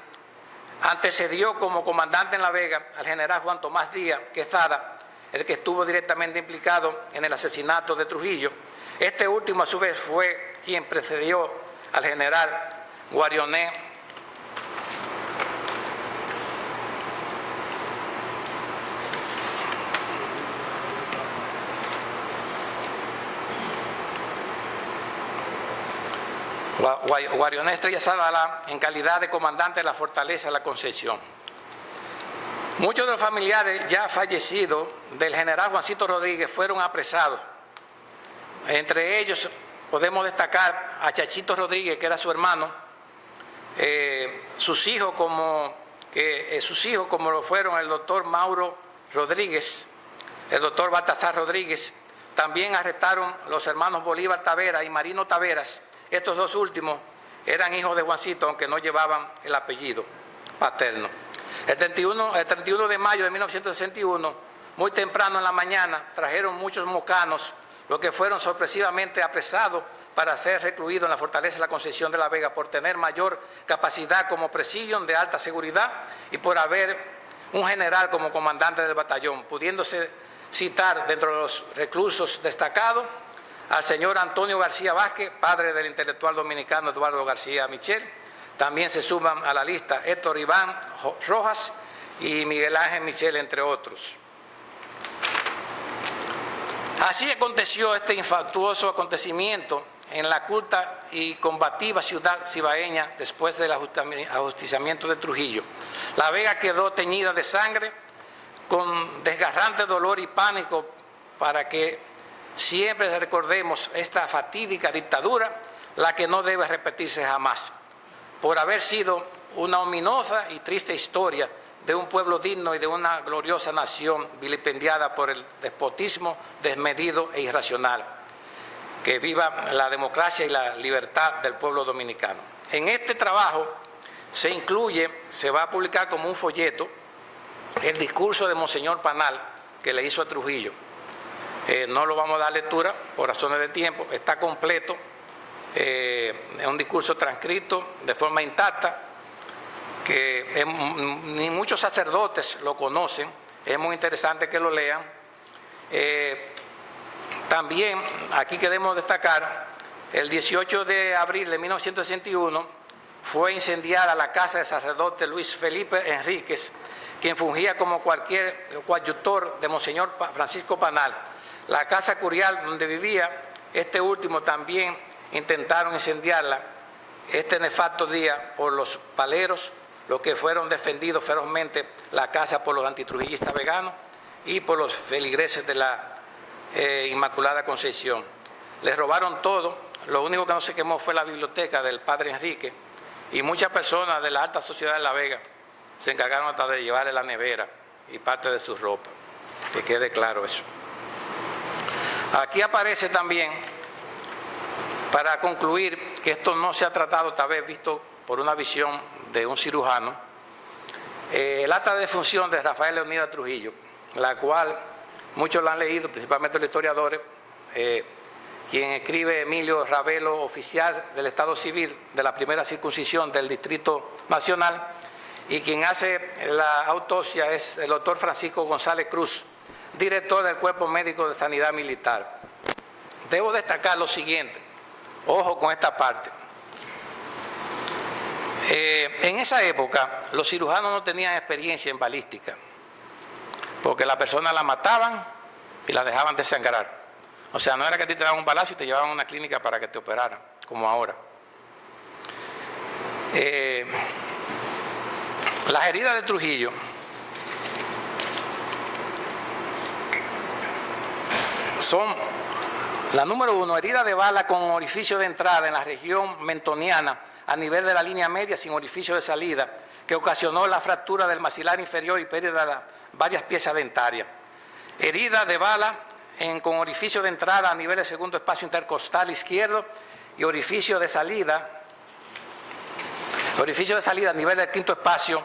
[SPEAKER 3] antecedió como comandante en La Vega al general Juan Tomás Díaz Quezada, el que estuvo directamente implicado en el asesinato de Trujillo. Este último a su vez fue quien precedió al general Guarioné. Guarioné Estrella Sadalá en calidad de comandante de la fortaleza de la Concepción. Muchos de los familiares ya fallecidos del general Juancito Rodríguez fueron apresados. Entre ellos podemos destacar a Chachito Rodríguez, que era su hermano, sus hijos como lo fueron el doctor Mauro Rodríguez, el doctor Baltasar Rodríguez. También arrestaron los hermanos Bolívar Taveras y Marino Taveras. Estos dos últimos eran hijos de Juancito, aunque no llevaban el apellido paterno. El 31 de mayo de 1961, muy temprano en la mañana, trajeron muchos mocanos, los que fueron sorpresivamente apresados para ser recluidos en la fortaleza de la Concepción de La Vega por tener mayor capacidad como presidio de alta seguridad y por haber un general como comandante del batallón, pudiéndose citar dentro de los reclusos destacados al señor Antonio García Vázquez, padre del intelectual dominicano Eduardo García Michel. También se suman a la lista Héctor Iván Rojas y Miguel Ángel Michel, entre otros. Así aconteció este infructuoso acontecimiento en la culta y combativa ciudad cibaeña después del ajusticiamiento de Trujillo. La Vega quedó teñida de sangre, con desgarrante dolor y pánico, para que siempre recordemos esta fatídica dictadura, la que no debe repetirse jamás. por haber sido una ominosa y triste historia de un pueblo digno y de una gloriosa nación vilipendiada por el despotismo desmedido e irracional. Que viva la democracia y la libertad del pueblo dominicano. En este trabajo se va a publicar como un folleto el discurso de Monseñor Panal que le hizo a Trujillo. No lo vamos a dar lectura por razones de tiempo, está completo, es un discurso transcrito de forma intacta, que ni muchos sacerdotes lo conocen, es muy interesante que lo lean. También aquí queremos destacar, el 18 de abril de 1961 fue incendiada la casa del sacerdote Luis Felipe Enríquez, quien fungía como cualquier coadjutor de Monseñor Francisco Panal. La casa curial donde vivía este último también intentaron incendiarla este nefasto día por los paleros, los que fueron defendidos ferozmente la casa por los antitrujillistas veganos y por los feligreses de la Inmaculada Concepción. Les robaron todo, lo único que no se quemó fue la biblioteca del padre Enrique, y muchas personas de la alta sociedad de La Vega se encargaron hasta de llevarle la nevera y parte de su ropa, que quede claro eso. Aquí aparece también, para concluir, que esto no se ha tratado tal vez visto por una visión de un cirujano, el acta de defunción de Rafael Leonidas Trujillo, la cual muchos la han leído, principalmente los historiadores, quien escribe Emilio Ravelo, oficial del Estado Civil de la primera circuncisión del Distrito Nacional, y quien hace la autopsia es el doctor Francisco González Cruz, director del Cuerpo Médico de Sanidad Militar. Debo destacar lo siguiente, ojo con esta parte. En esa época los cirujanos no tenían experiencia en balística, porque la persona la mataban y la dejaban desangrar. O sea, no era que a ti te daban un balazo y te llevaban a una clínica para que te operaran, como ahora. Las heridas de Trujillo son, la número 1, herida de bala con orificio de entrada en la región mentoniana a nivel de la línea media sin orificio de salida, que ocasionó la fractura del maxilar inferior y pérdida de varias piezas dentarias. Herida de bala con orificio de entrada a nivel del segundo espacio intercostal izquierdo y orificio de salida a nivel del quinto espacio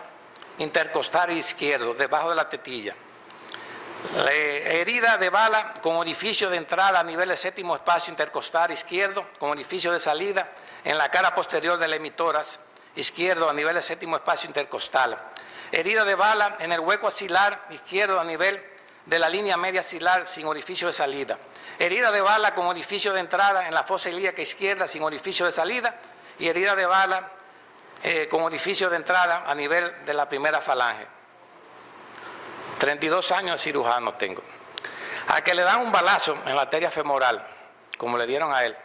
[SPEAKER 3] intercostal izquierdo, debajo de la tetilla. Herida de bala con orificio de entrada a nivel del séptimo espacio intercostal izquierdo, con orificio de salida en la cara posterior del hemitórax izquierdo a nivel del séptimo espacio intercostal. Herida de bala en el hueco axilar izquierdo a nivel de la línea media axilar sin orificio de salida. Herida de bala con orificio de entrada en la fosa ilíaca izquierda sin orificio de salida, y herida de bala con orificio de entrada a nivel de la primera falange. 32 años de cirujano tengo. A que le dan un balazo en la arteria femoral, como le dieron a él,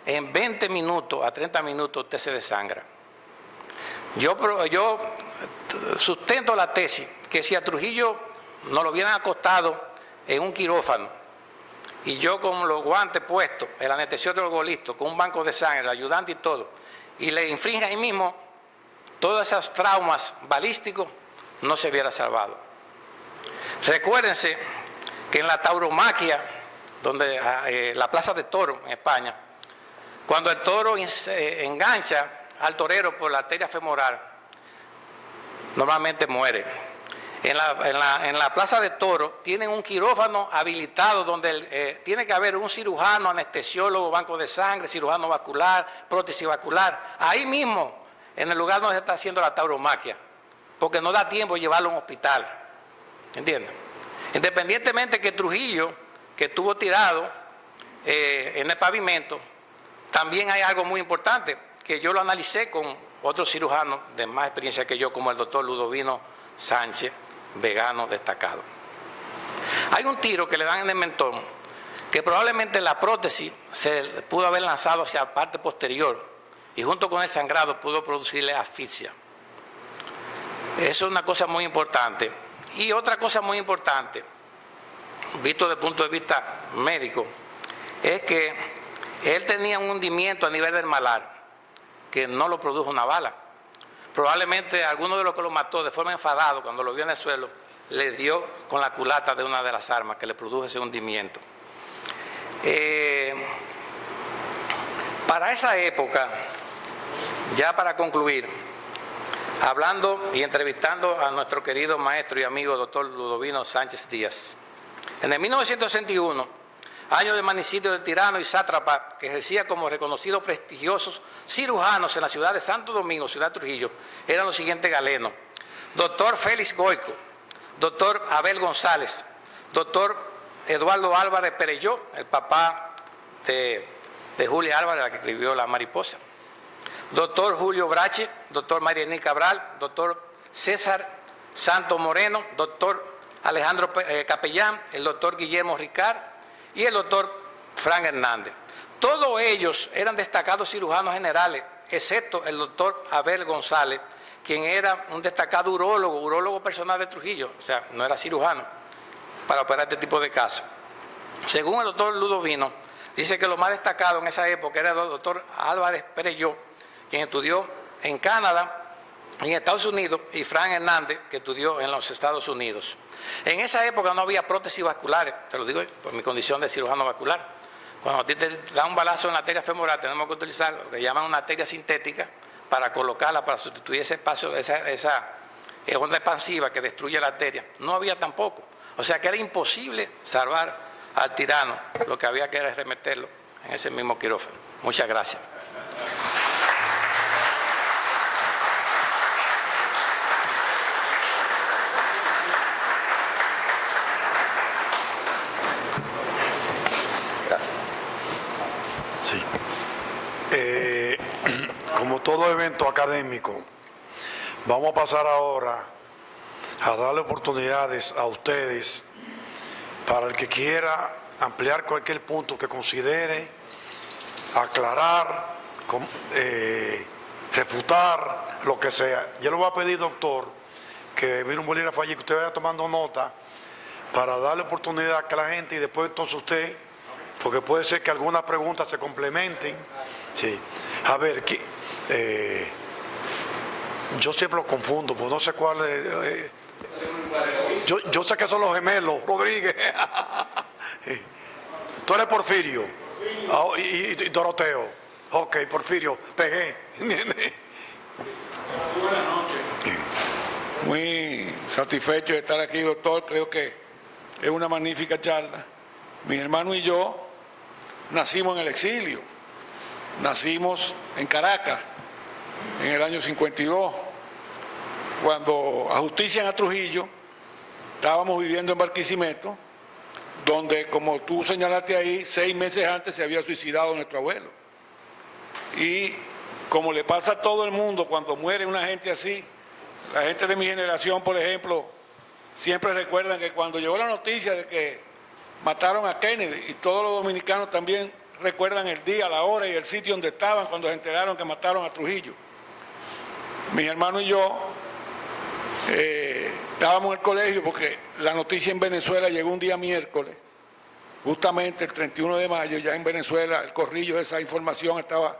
[SPEAKER 3] en 20 minutos a 30 minutos usted se desangra. Yo sustento la tesis que si a Trujillo nos lo hubieran acostado en un quirófano y yo con los guantes puestos, el anestesiólogo listo, con un banco de sangre, el ayudante y todo, y le infringe ahí mismo todos esos traumas balísticos, no se hubiera salvado. Recuérdense que en la tauromaquia, donde la plaza de toro en España, cuando el toro engancha al torero por la arteria femoral, normalmente muere. En la plaza de toro tienen un quirófano habilitado donde tiene que haber un cirujano, anestesiólogo, banco de sangre, cirujano vascular, prótesis vascular, ahí mismo, en el lugar donde se está haciendo la tauromaquia, porque no da tiempo de llevarlo a un hospital. ¿Entienden? Independientemente que Trujillo, que estuvo tirado en el pavimento, también hay algo muy importante, que yo lo analicé con otros cirujanos de más experiencia que yo, como el doctor Ludovino Sánchez, vegano destacado. Hay un tiro que le dan en el mentón, que probablemente la prótesis se pudo haber lanzado hacia la parte posterior y junto con el sangrado pudo producirle asfixia. Eso es una cosa muy importante. Y otra cosa muy importante, visto desde el punto de vista médico, es que él tenía un hundimiento a nivel del malar, que no lo produjo una bala. Probablemente alguno de los que lo mató de forma enfadado, cuando lo vio en el suelo, le dio con la culata de una de las armas que le produjo ese hundimiento. Para esa época, ya para concluir, hablando y entrevistando a nuestro querido maestro y amigo doctor Ludovino Sánchez Díaz, en el 1961, año de magnicidio del tirano y sátrapa que ejercía como reconocidos prestigiosos cirujanos en la ciudad de Santo Domingo, ciudad de Trujillo, eran los siguientes galenos: doctor Félix Goico, doctor Abel González, doctor Eduardo Álvarez Perelló, el papá de Julia Álvarez, la que escribió La Mariposa, doctor Julio Brache, doctor Marianí Cabral, doctor César Santo Moreno, doctor Alejandro Capellán, el doctor Guillermo Ricard y el doctor Frank Hernández. Todos ellos eran destacados cirujanos generales, excepto el doctor Abel González, quien era un destacado urólogo personal de Trujillo, o sea, no era cirujano para operar este tipo de casos. Según el doctor Ludovino, dice que lo más destacado en esa época era el doctor Álvarez Perelló, quien estudió en Canadá, en Estados Unidos, y Frank Hernández, que estudió en los Estados Unidos. En esa época no había prótesis vasculares, te lo digo por mi condición de cirujano vascular. Cuando a ti te da un balazo en la arteria femoral, tenemos que utilizar lo que llaman una arteria sintética para colocarla, para sustituir ese espacio, esa onda expansiva que destruye la arteria. No había tampoco. O sea que era imposible salvar al tirano, lo que había que era remeterlo en ese mismo quirófano. Muchas gracias.
[SPEAKER 1] Sí. Como todo evento académico, vamos a pasar ahora a darle oportunidades a ustedes para el que quiera ampliar cualquier punto que considere, aclarar, refutar, lo que sea. Yo le voy a pedir, doctor, que vino un bolígrafo allí, que usted vaya tomando nota para darle oportunidad a que la gente, y después entonces usted, porque puede ser que algunas preguntas se complementen. Sí. A ver, yo siempre los confundo, pues no sé cuál es. Yo sé que son los gemelos, Rodríguez. Tú eres Porfirio. Y Doroteo. Ok, Porfirio, pegué.
[SPEAKER 4] Buenas noches. Muy satisfecho de estar aquí, doctor. Creo que es una magnífica charla. Mi hermano y yo nacimos en el exilio. Nacimos en Caracas en el año 52. Cuando ajustician a Trujillo, estábamos viviendo en Barquisimeto, donde, como tú señalaste ahí, 6 meses antes se había suicidado nuestro abuelo. Y como le pasa a todo el mundo cuando muere una gente así, la gente de mi generación, por ejemplo, siempre recuerdan que cuando llegó la noticia de que mataron a Kennedy, y todos los dominicanos también recuerdan el día, la hora y el sitio donde estaban cuando se enteraron que mataron a Trujillo. Mis hermanos y yo estábamos en el colegio porque la noticia en Venezuela llegó un día miércoles, justamente el 31 de mayo, ya en Venezuela el corrillo de esa información estaba.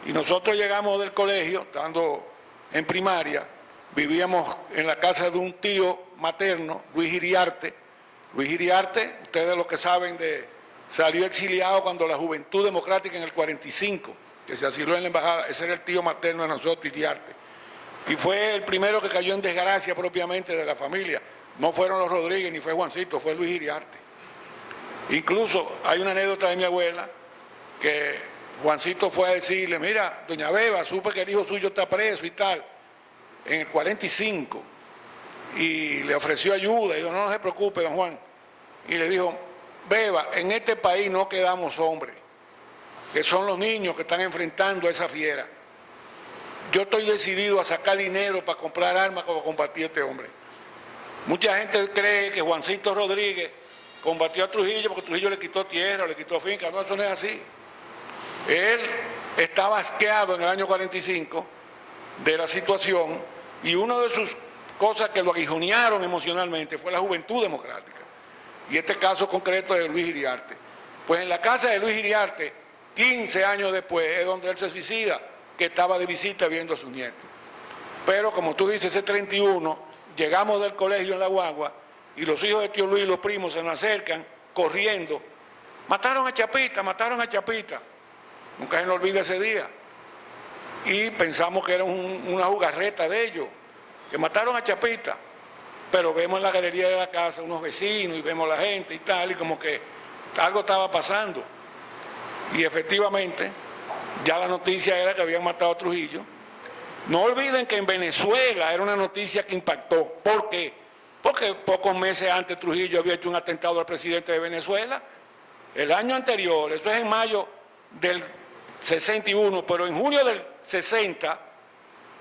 [SPEAKER 4] Y nosotros llegamos del colegio, estando en primaria, vivíamos en la casa de un tío materno, Luis Iriarte. Luis Iriarte, ustedes lo que saben, salió exiliado cuando la Juventud Democrática en el 45, que se asiló en la embajada. Ese era el tío materno de nosotros, Iriarte. Y fue el primero que cayó en desgracia propiamente de la familia. No fueron los Rodríguez ni fue Juancito, fue Luis Iriarte. Incluso hay una anécdota de mi abuela que Juancito fue a decirle: mira, doña Beba, supe que el hijo suyo está preso y tal, en el 45, y le ofreció ayuda. Y dijo: no se preocupe, don Juan. Y le dijo: Beba, en este país no quedamos hombres, que son los niños que están enfrentando a esa fiera. Yo estoy decidido a sacar dinero para comprar armas para combatir a este hombre. Mucha gente cree que Juancito Rodríguez combatió a Trujillo porque Trujillo le quitó tierra, le quitó finca. No, eso no es así. Él estaba asqueado en el año 45 de la situación, y una de sus cosas que lo aguijonearon emocionalmente fue la Juventud Democrática. Y este caso concreto es de Luis Iriarte. Pues en la casa de Luis Iriarte, 15 años después, es donde él se suicida. que estaba de visita viendo a sus nietos. Pero como tú dices, ese 31, llegamos del colegio en la guagua y los hijos de tío Luis y los primos se nos acercan corriendo. Mataron a Chapita, mataron a Chapita. Nunca se nos olvida ese día. Y pensamos que era una jugarreta de ellos, que mataron a Chapita. Pero vemos en la galería de la casa unos vecinos y vemos la gente y tal, y como que algo estaba pasando. Y efectivamente, ya la noticia era que habían matado a Trujillo. No olviden que en Venezuela era una noticia que impactó. ¿Por qué? Porque pocos meses antes Trujillo había hecho un atentado al presidente de Venezuela. El año anterior, eso es en mayo del 61, pero en junio del 60,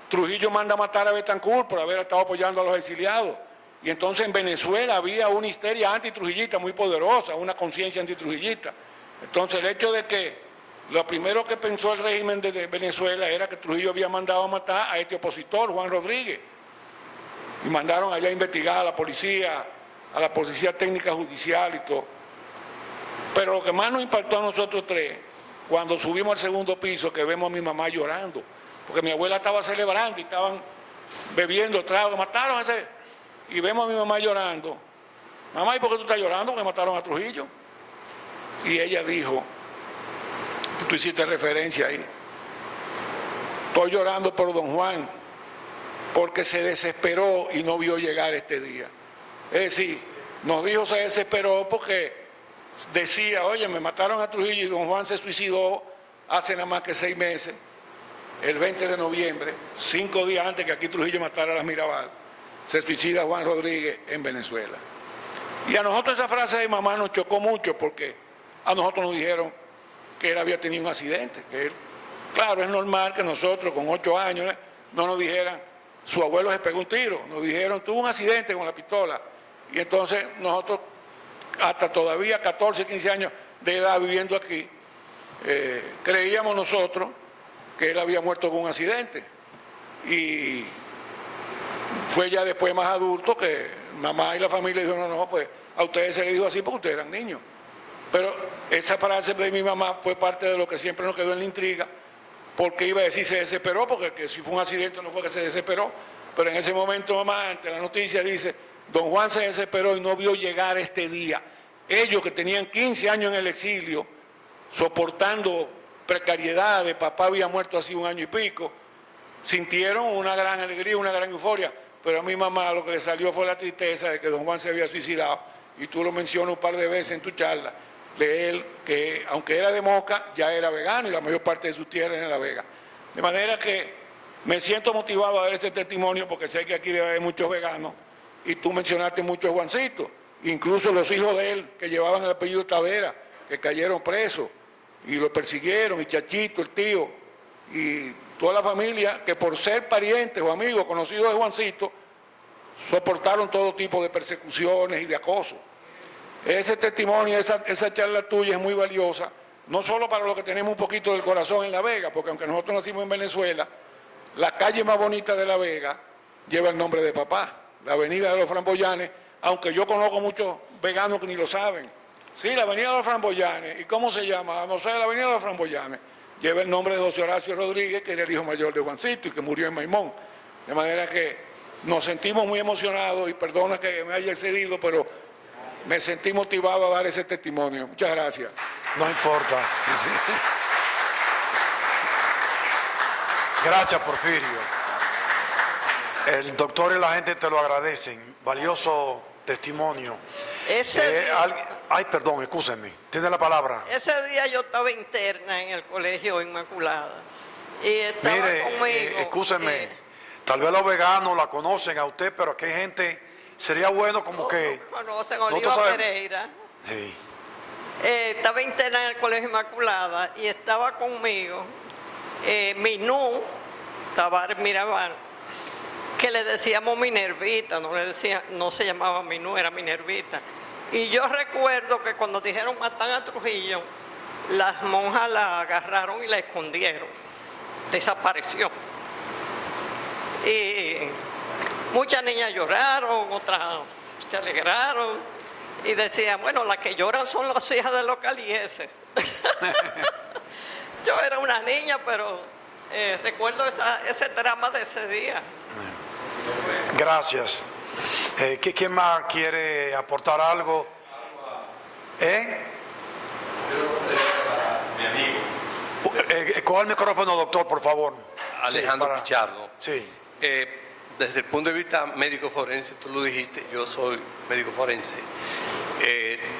[SPEAKER 4] Trujillo manda a matar a Betancourt por haber estado apoyando a los exiliados. Y entonces en Venezuela había una histeria antitrujillista muy poderosa, una conciencia antitrujillista. Entonces el hecho de que lo primero que pensó el régimen de Venezuela era que Trujillo había mandado a matar a este opositor, Juan Rodríguez. Y mandaron allá a investigar a la policía técnica judicial y todo. Pero lo que más nos impactó a nosotros tres, cuando subimos al segundo piso, que vemos a mi mamá llorando, porque mi abuela estaba celebrando y estaban bebiendo trago, mataron a ese... Y vemos a mi mamá llorando. Mamá, ¿y por qué tú estás llorando? Porque mataron a Trujillo. Y ella dijo, tú hiciste referencia ahí, estoy llorando por don Juan, porque se desesperó y no vio llegar este día. Es decir, nos dijo se desesperó porque decía, oye, me mataron a Trujillo y don Juan se suicidó hace nada más que 6 meses, el 20 de noviembre, 5 días antes que aquí Trujillo matara a las Mirabal. Se suicida Juan Rodríguez en Venezuela. Y a nosotros esa frase de mamá nos chocó mucho porque a nosotros nos dijeron que él había tenido un accidente. Que él, claro, es normal que nosotros con 8 años no nos dijeran, su abuelo se pegó un tiro. Nos dijeron, tuvo un accidente con la pistola. Y entonces nosotros, hasta todavía 14, 15 años de edad viviendo aquí, creíamos nosotros que él había muerto con un accidente. Y fue ya después más adulto que mamá y la familia dijeron, no, pues a ustedes se les dijo así porque ustedes eran niños. Pero esa frase de mi mamá fue parte de lo que siempre nos quedó en la intriga, porque iba a decir se desesperó, porque que si fue un accidente no fue que se desesperó, pero en ese momento mamá, ante la noticia, dice, don Juan se desesperó y no vio llegar este día. Ellos que tenían 15 años en el exilio, soportando precariedades, papá había muerto hace 1 año y pico, sintieron una gran alegría, una gran euforia. Pero a mi mamá lo que le salió fue la tristeza de que don Juan se había suicidado, y tú lo mencionas un par de veces en tu charla, de él, que aunque era de Moca, ya era vegano y la mayor parte de sus tierras era en La Vega. De manera que me siento motivado a dar este testimonio porque sé que aquí debe haber muchos veganos, y tú mencionaste mucho a Juancito, incluso los hijos de él que llevaban el apellido Tavera, que cayeron presos y lo persiguieron, y Chachito, el tío, y toda la familia que por ser parientes o amigos conocidos de Juancito soportaron todo tipo de persecuciones y de acoso. Ese testimonio, esa charla tuya es muy valiosa, no solo para los que tenemos un poquito del corazón en La Vega, porque aunque nosotros nacimos en Venezuela, la calle más bonita de La Vega lleva el nombre de papá, la avenida de los Framboyanes, aunque yo conozco muchos veganos que ni lo saben. Sí, la avenida de los Framboyanes, ¿y cómo se llama? No sé, la avenida de los Framboyanes lleva el nombre de José Horacio Rodríguez, que era el hijo mayor de Juancito y que murió en Maimón. De manera que nos sentimos muy emocionados, y perdona que me haya excedido, pero me sentí motivado a dar ese testimonio. Muchas gracias.
[SPEAKER 1] No importa. Gracias, Porfirio. El doctor y la gente te lo agradecen. Valioso testimonio. Ay, perdón, excúsenme. Tiene la palabra.
[SPEAKER 5] Ese día yo estaba interna en el Colegio Inmaculada. Y estaba conmigo.
[SPEAKER 1] Excúsenme. Tal vez los veganos la conocen a usted, pero aquí hay gente, sería bueno como que...
[SPEAKER 5] Conocen a Oliva Pereira.
[SPEAKER 1] Sí.
[SPEAKER 5] Estaba interna en el Colegio Inmaculada y estaba conmigo Minú Tavares Mirabal, que le decíamos Minervita, no se llamaba Minú, era Minervita. Y yo recuerdo que cuando dijeron matan a Trujillo, las monjas la agarraron y la escondieron, desapareció. Y muchas niñas lloraron, otras se alegraron y decían, bueno, las que lloran son las hijas de los calieses. Yo era una niña, pero recuerdo ese drama de ese día.
[SPEAKER 1] Gracias. ¿Quién más quiere aportar algo?
[SPEAKER 6] Mi amigo.
[SPEAKER 1] Coja el micrófono, doctor, por favor.
[SPEAKER 6] Alejandro
[SPEAKER 1] Sí,
[SPEAKER 6] Pichardo.
[SPEAKER 1] Sí.
[SPEAKER 6] Desde el punto de vista médico forense, tú lo dijiste, yo soy médico forense.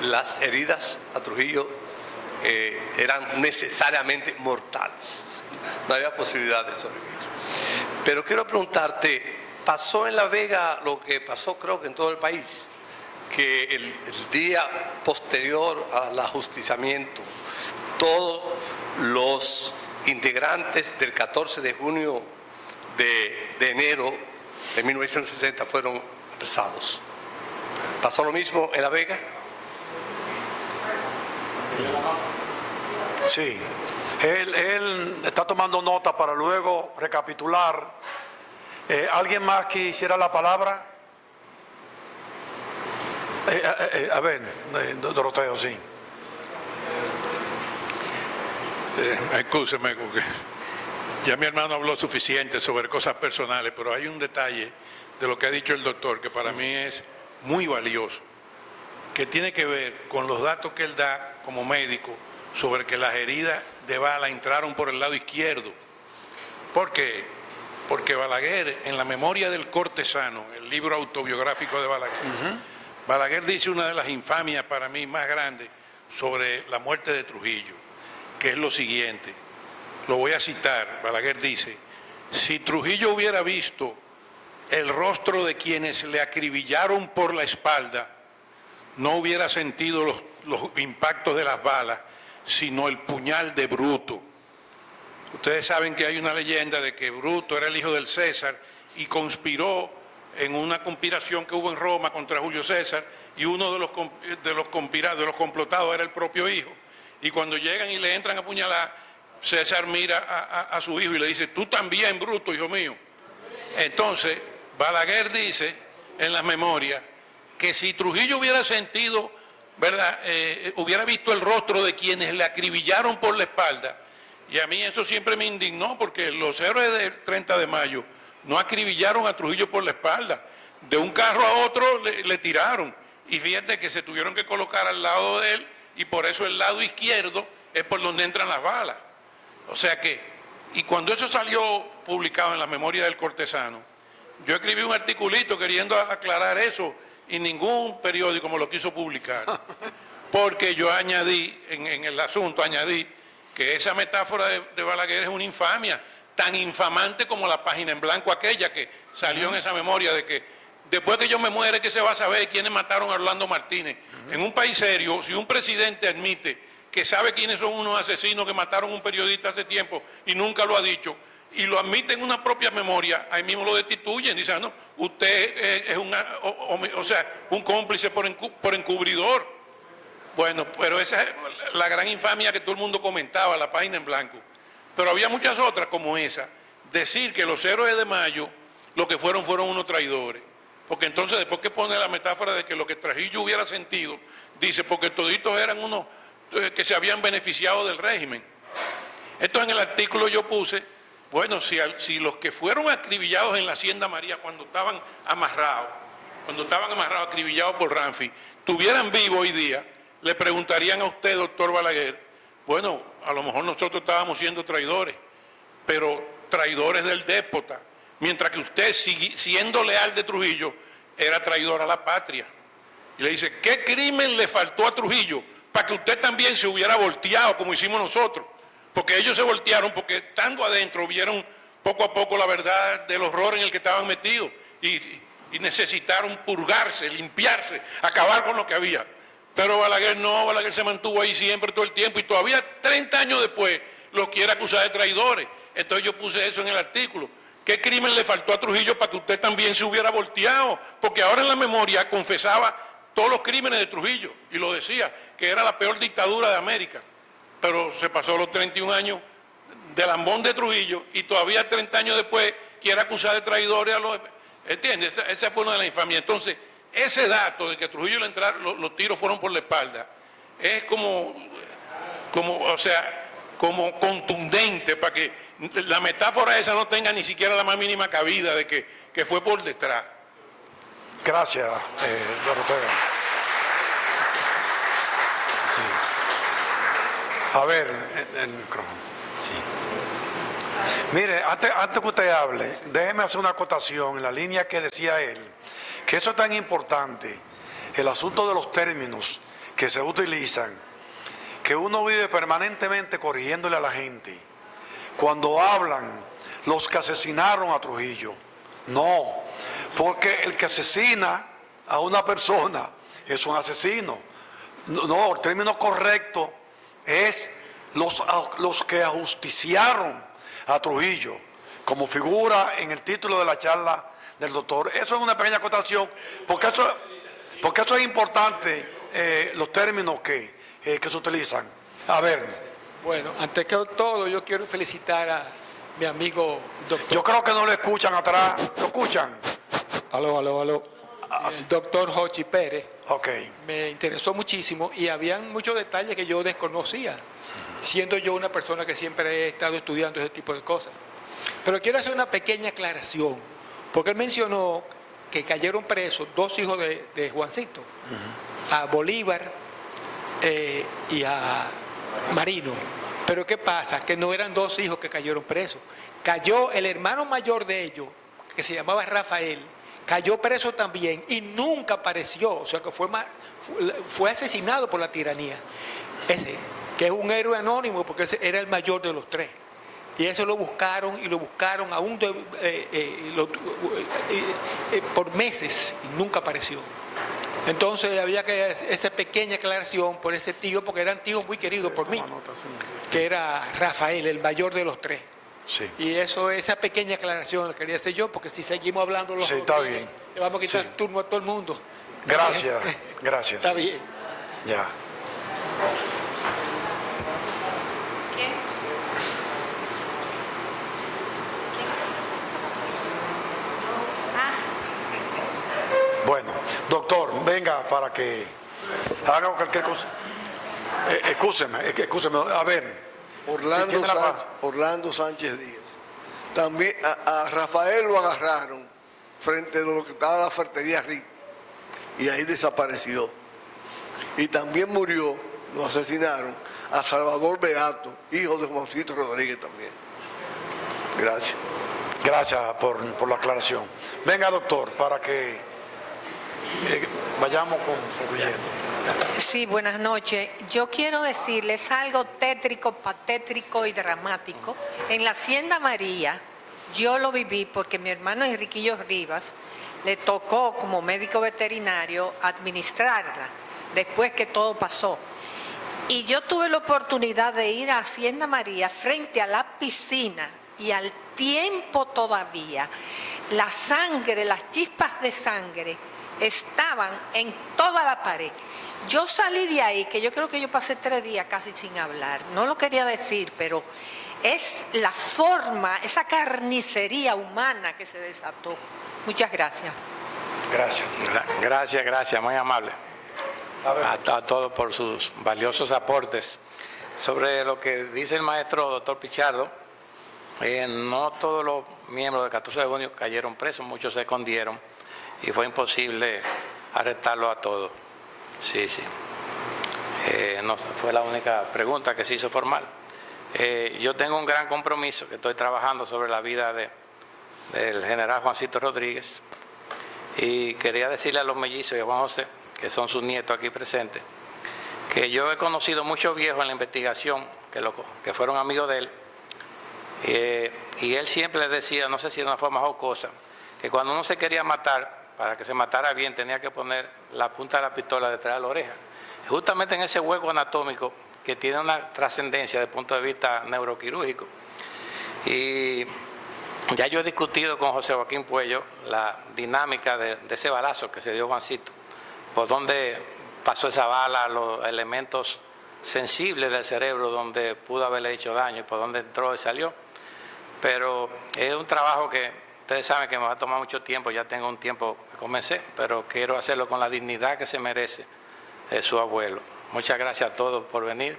[SPEAKER 6] Las heridas a Trujillo eran necesariamente mortales. No había posibilidad de sobrevivir. Pero quiero preguntarte, ¿pasó en La Vega lo que pasó creo que en todo el país? Que el día posterior al ajusticiamiento, todos los integrantes del 14 de junio de enero de 1960 fueron apresados. ¿Pasó lo mismo en La Vega?
[SPEAKER 1] Sí. Él está tomando nota para luego recapitular. ¿Alguien más quisiera la palabra? A ver, Doroteo, sí.
[SPEAKER 4] Excúseme, porque ya mi hermano habló suficiente sobre cosas personales, pero hay un detalle de lo que ha dicho el doctor que para mí es muy valioso, que tiene que ver con los datos que él da como médico sobre que las heridas de bala entraron por el lado izquierdo. ¿Por qué? Porque Balaguer, en la memoria del cortesano, el libro autobiográfico de Balaguer, Balaguer dice una de las infamias para mí más grandes sobre la muerte de Trujillo, que es lo siguiente, lo voy a citar. Balaguer dice: si Trujillo hubiera visto el rostro de quienes le acribillaron por la espalda, no hubiera sentido los impactos de las balas, sino el puñal de Bruto. Ustedes saben que hay una leyenda de que Bruto era el hijo del César y conspiró en una conspiración que hubo en Roma contra Julio César, y uno de los complotados era el propio hijo. Y cuando llegan y le entran a apuñalar, César mira a su hijo y le dice: tú también, Bruto, hijo mío. Entonces, Balaguer dice en las memorias que si Trujillo hubiera sentido, ¿verdad?, hubiera visto el rostro de quienes le acribillaron por la espalda, y a mí eso siempre me indignó, porque los héroes del 30 de mayo no acribillaron a Trujillo por la espalda, de un carro a otro le tiraron, y fíjate que se tuvieron que colocar al lado de él, y por eso el lado izquierdo es por donde entran las balas. O sea que, y cuando eso salió publicado en la memoria del cortesano, yo escribí un articulito queriendo aclarar eso, y ningún periódico me lo quiso publicar, porque yo añadí, en el asunto añadí, que esa metáfora de Balaguer es una infamia, tan infamante como la página en blanco aquella que salió en esa memoria de que después que yo me muere, que se va a saber quiénes mataron a Orlando Martínez. En un país serio, si un presidente admite que sabe quiénes son unos asesinos que mataron a un periodista hace tiempo y nunca lo ha dicho, y lo admite en una propia memoria, ahí mismo lo destituyen, dicen: no, usted es un cómplice por encubridor. Bueno, pero esa es la gran infamia que todo el mundo comentaba, la página en blanco. Pero había muchas otras como esa, decir que los héroes de mayo lo que fueron unos traidores. Porque entonces después que pone la metáfora de que lo que Trujillo hubiera sentido, dice, porque toditos eran unos que se habían beneficiado del régimen. Entonces en el artículo yo puse, bueno, si los que fueron acribillados en la Hacienda María cuando estaban amarrados acribillados por Ramfi, tuvieran vivo hoy día, le preguntarían a usted, doctor Balaguer, bueno, a lo mejor nosotros estábamos siendo traidores, pero traidores del déspota, mientras que usted, siendo leal de Trujillo, era traidor a la patria. Y le dice: ¿qué crimen le faltó a Trujillo para que usted también se hubiera volteado como hicimos nosotros? Porque ellos se voltearon porque estando adentro vieron poco a poco la verdad del horror en el que estaban metidos y necesitaron purgarse, limpiarse, acabar con lo que había. Pero Balaguer no, Balaguer se mantuvo ahí siempre, todo el tiempo, y todavía 30 años después los quiere acusar de traidores. Entonces yo puse eso en el artículo. ¿Qué crimen le faltó a Trujillo para que usted también se hubiera volteado? Porque ahora en la memoria confesaba todos los crímenes de Trujillo y lo decía, que era la peor dictadura de América. Pero se pasó los 31 años del lambón de Trujillo y todavía 30 años después quiere acusar de traidores a los... ¿Entiendes? Esa fue una de las infamias. Entonces, ese dato de que a Trujillo le entraron, los tiros fueron por la espalda, es como como contundente para que la metáfora esa no tenga ni siquiera la más mínima cabida de que fue por detrás.
[SPEAKER 1] Gracias, Doroteo. Sí. A ver, el micrófono. Sí. Mire, antes que usted hable, déjeme hacer una acotación en la línea que decía él, que eso es tan importante, el asunto de los términos que se utilizan, que uno vive permanentemente corrigiéndole a la gente. Cuando hablan, los que asesinaron a Trujillo, no, porque el que asesina a una persona es un asesino. No, el término correcto es los que ajusticiaron a Trujillo, como figura en el título de la charla del doctor. Eso es una pequeña acotación, porque eso es importante, los términos que se utilizan. A ver.
[SPEAKER 7] Bueno, antes que todo, yo quiero felicitar a mi amigo doctor.
[SPEAKER 1] Yo creo que no lo escuchan atrás. ¿Lo escuchan?
[SPEAKER 7] Aló. El doctor Jochi Pérez.
[SPEAKER 1] Ok.
[SPEAKER 7] Me interesó muchísimo y habían muchos detalles que yo desconocía, siendo yo una persona que siempre he estado estudiando ese tipo de cosas. Pero quiero hacer una pequeña aclaración, porque él mencionó que cayeron presos 2 hijos de Juancito, a Bolívar y a Marino. Pero ¿qué pasa? Que no eran 2 hijos que cayeron presos. Cayó el hermano mayor de ellos, que se llamaba Rafael, cayó preso también y nunca apareció, o sea que fue asesinado por la tiranía. Ese, que es un héroe anónimo porque ese era el mayor de los 3. Y eso lo buscaron aún por meses y nunca apareció. Entonces había que hacer esa pequeña aclaración por ese tío, porque eran tíos muy queridos por mí, que era Rafael, el mayor de los 3.
[SPEAKER 1] Sí.
[SPEAKER 7] Y esa pequeña aclaración la quería hacer yo, porque si seguimos hablando los
[SPEAKER 1] Sí, está bien.
[SPEAKER 7] le vamos a quitar
[SPEAKER 1] Sí.
[SPEAKER 7] turno a todo el mundo.
[SPEAKER 1] Gracias.
[SPEAKER 7] Está bien.
[SPEAKER 1] Ya. Bueno, doctor, venga para que haga cualquier cosa. Excúseme. A ver.
[SPEAKER 8] Orlando Sánchez Díaz. También a Rafael lo agarraron frente a lo que estaba la ferretería RIT y ahí desapareció. Y también murió, lo asesinaron, a Salvador Beato, hijo de Juancito Rodríguez también. Gracias.
[SPEAKER 1] Gracias por la aclaración. Venga, doctor, para que vayamos concluyendo.
[SPEAKER 9] Sí, buenas noches. Yo quiero decirles algo tétrico, patético y dramático. En la Hacienda María, yo lo viví porque mi hermano Enriquillo Rivas le tocó como médico veterinario administrarla después que todo pasó. Y yo tuve la oportunidad de ir a Hacienda María frente a la piscina y al tiempo todavía la sangre, las chispas de sangre estaban en toda la pared. Yo salí de ahí, que yo creo que yo pasé 3 días casi sin hablar. No lo quería decir, pero es la forma, esa carnicería humana que se desató. Muchas gracias.
[SPEAKER 1] Gracias.
[SPEAKER 2] Gracias, muy amable. A todos por sus valiosos aportes. Sobre lo que dice el maestro doctor Pichardo, no todos los miembros del 14 de junio cayeron presos, muchos se escondieron y fue imposible arrestarlos a todos. Sí. No fue la única pregunta que se hizo formal. Yo tengo un gran compromiso, que estoy trabajando sobre la vida del general Juancito Rodríguez, y quería decirle a los mellizos y a Juan José, que son sus nietos aquí presentes, que yo he conocido muchos viejos en la investigación que fueron amigos de él, y él siempre les decía, no sé si de una forma jocosa, que cuando uno se quería matar, para que se matara bien, tenía que poner la punta de la pistola detrás de la oreja. Justamente en ese hueco anatómico que tiene una trascendencia desde el punto de vista neuroquirúrgico. Y ya yo he discutido con José Joaquín Puello la dinámica de ese balazo que se dio Juancito, por dónde pasó esa bala, los elementos sensibles del cerebro donde pudo haberle hecho daño y por dónde entró y salió. Pero es un trabajo que ustedes saben que me va a tomar mucho tiempo, ya tengo un tiempo que comencé, pero quiero hacerlo con la dignidad que se merece su abuelo. Muchas gracias a todos por venir.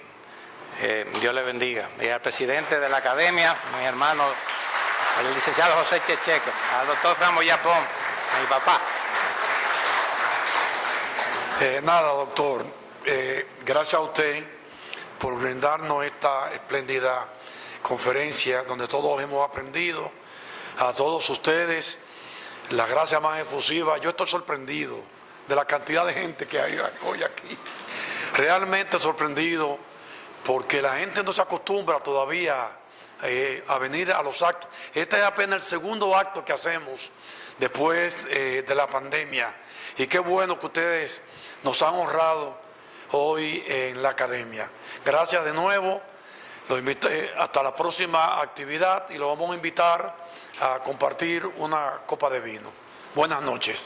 [SPEAKER 2] Dios le bendiga. Y al presidente de la academia, mi hermano, el licenciado José Checheco, al doctor Fran Moyapón, mi papá.
[SPEAKER 1] Nada, doctor. Gracias a usted por brindarnos esta espléndida conferencia donde todos hemos aprendido. A todos ustedes, la gracia más efusiva. Yo estoy sorprendido de la cantidad de gente que hay hoy aquí. Realmente sorprendido porque la gente no se acostumbra todavía a venir a los actos. Este es apenas el segundo acto que hacemos después de la pandemia. Y qué bueno que ustedes nos han honrado hoy en la academia. Gracias de nuevo. Los invito, hasta la próxima actividad y lo vamos a invitar a compartir una copa de vino. Buenas noches.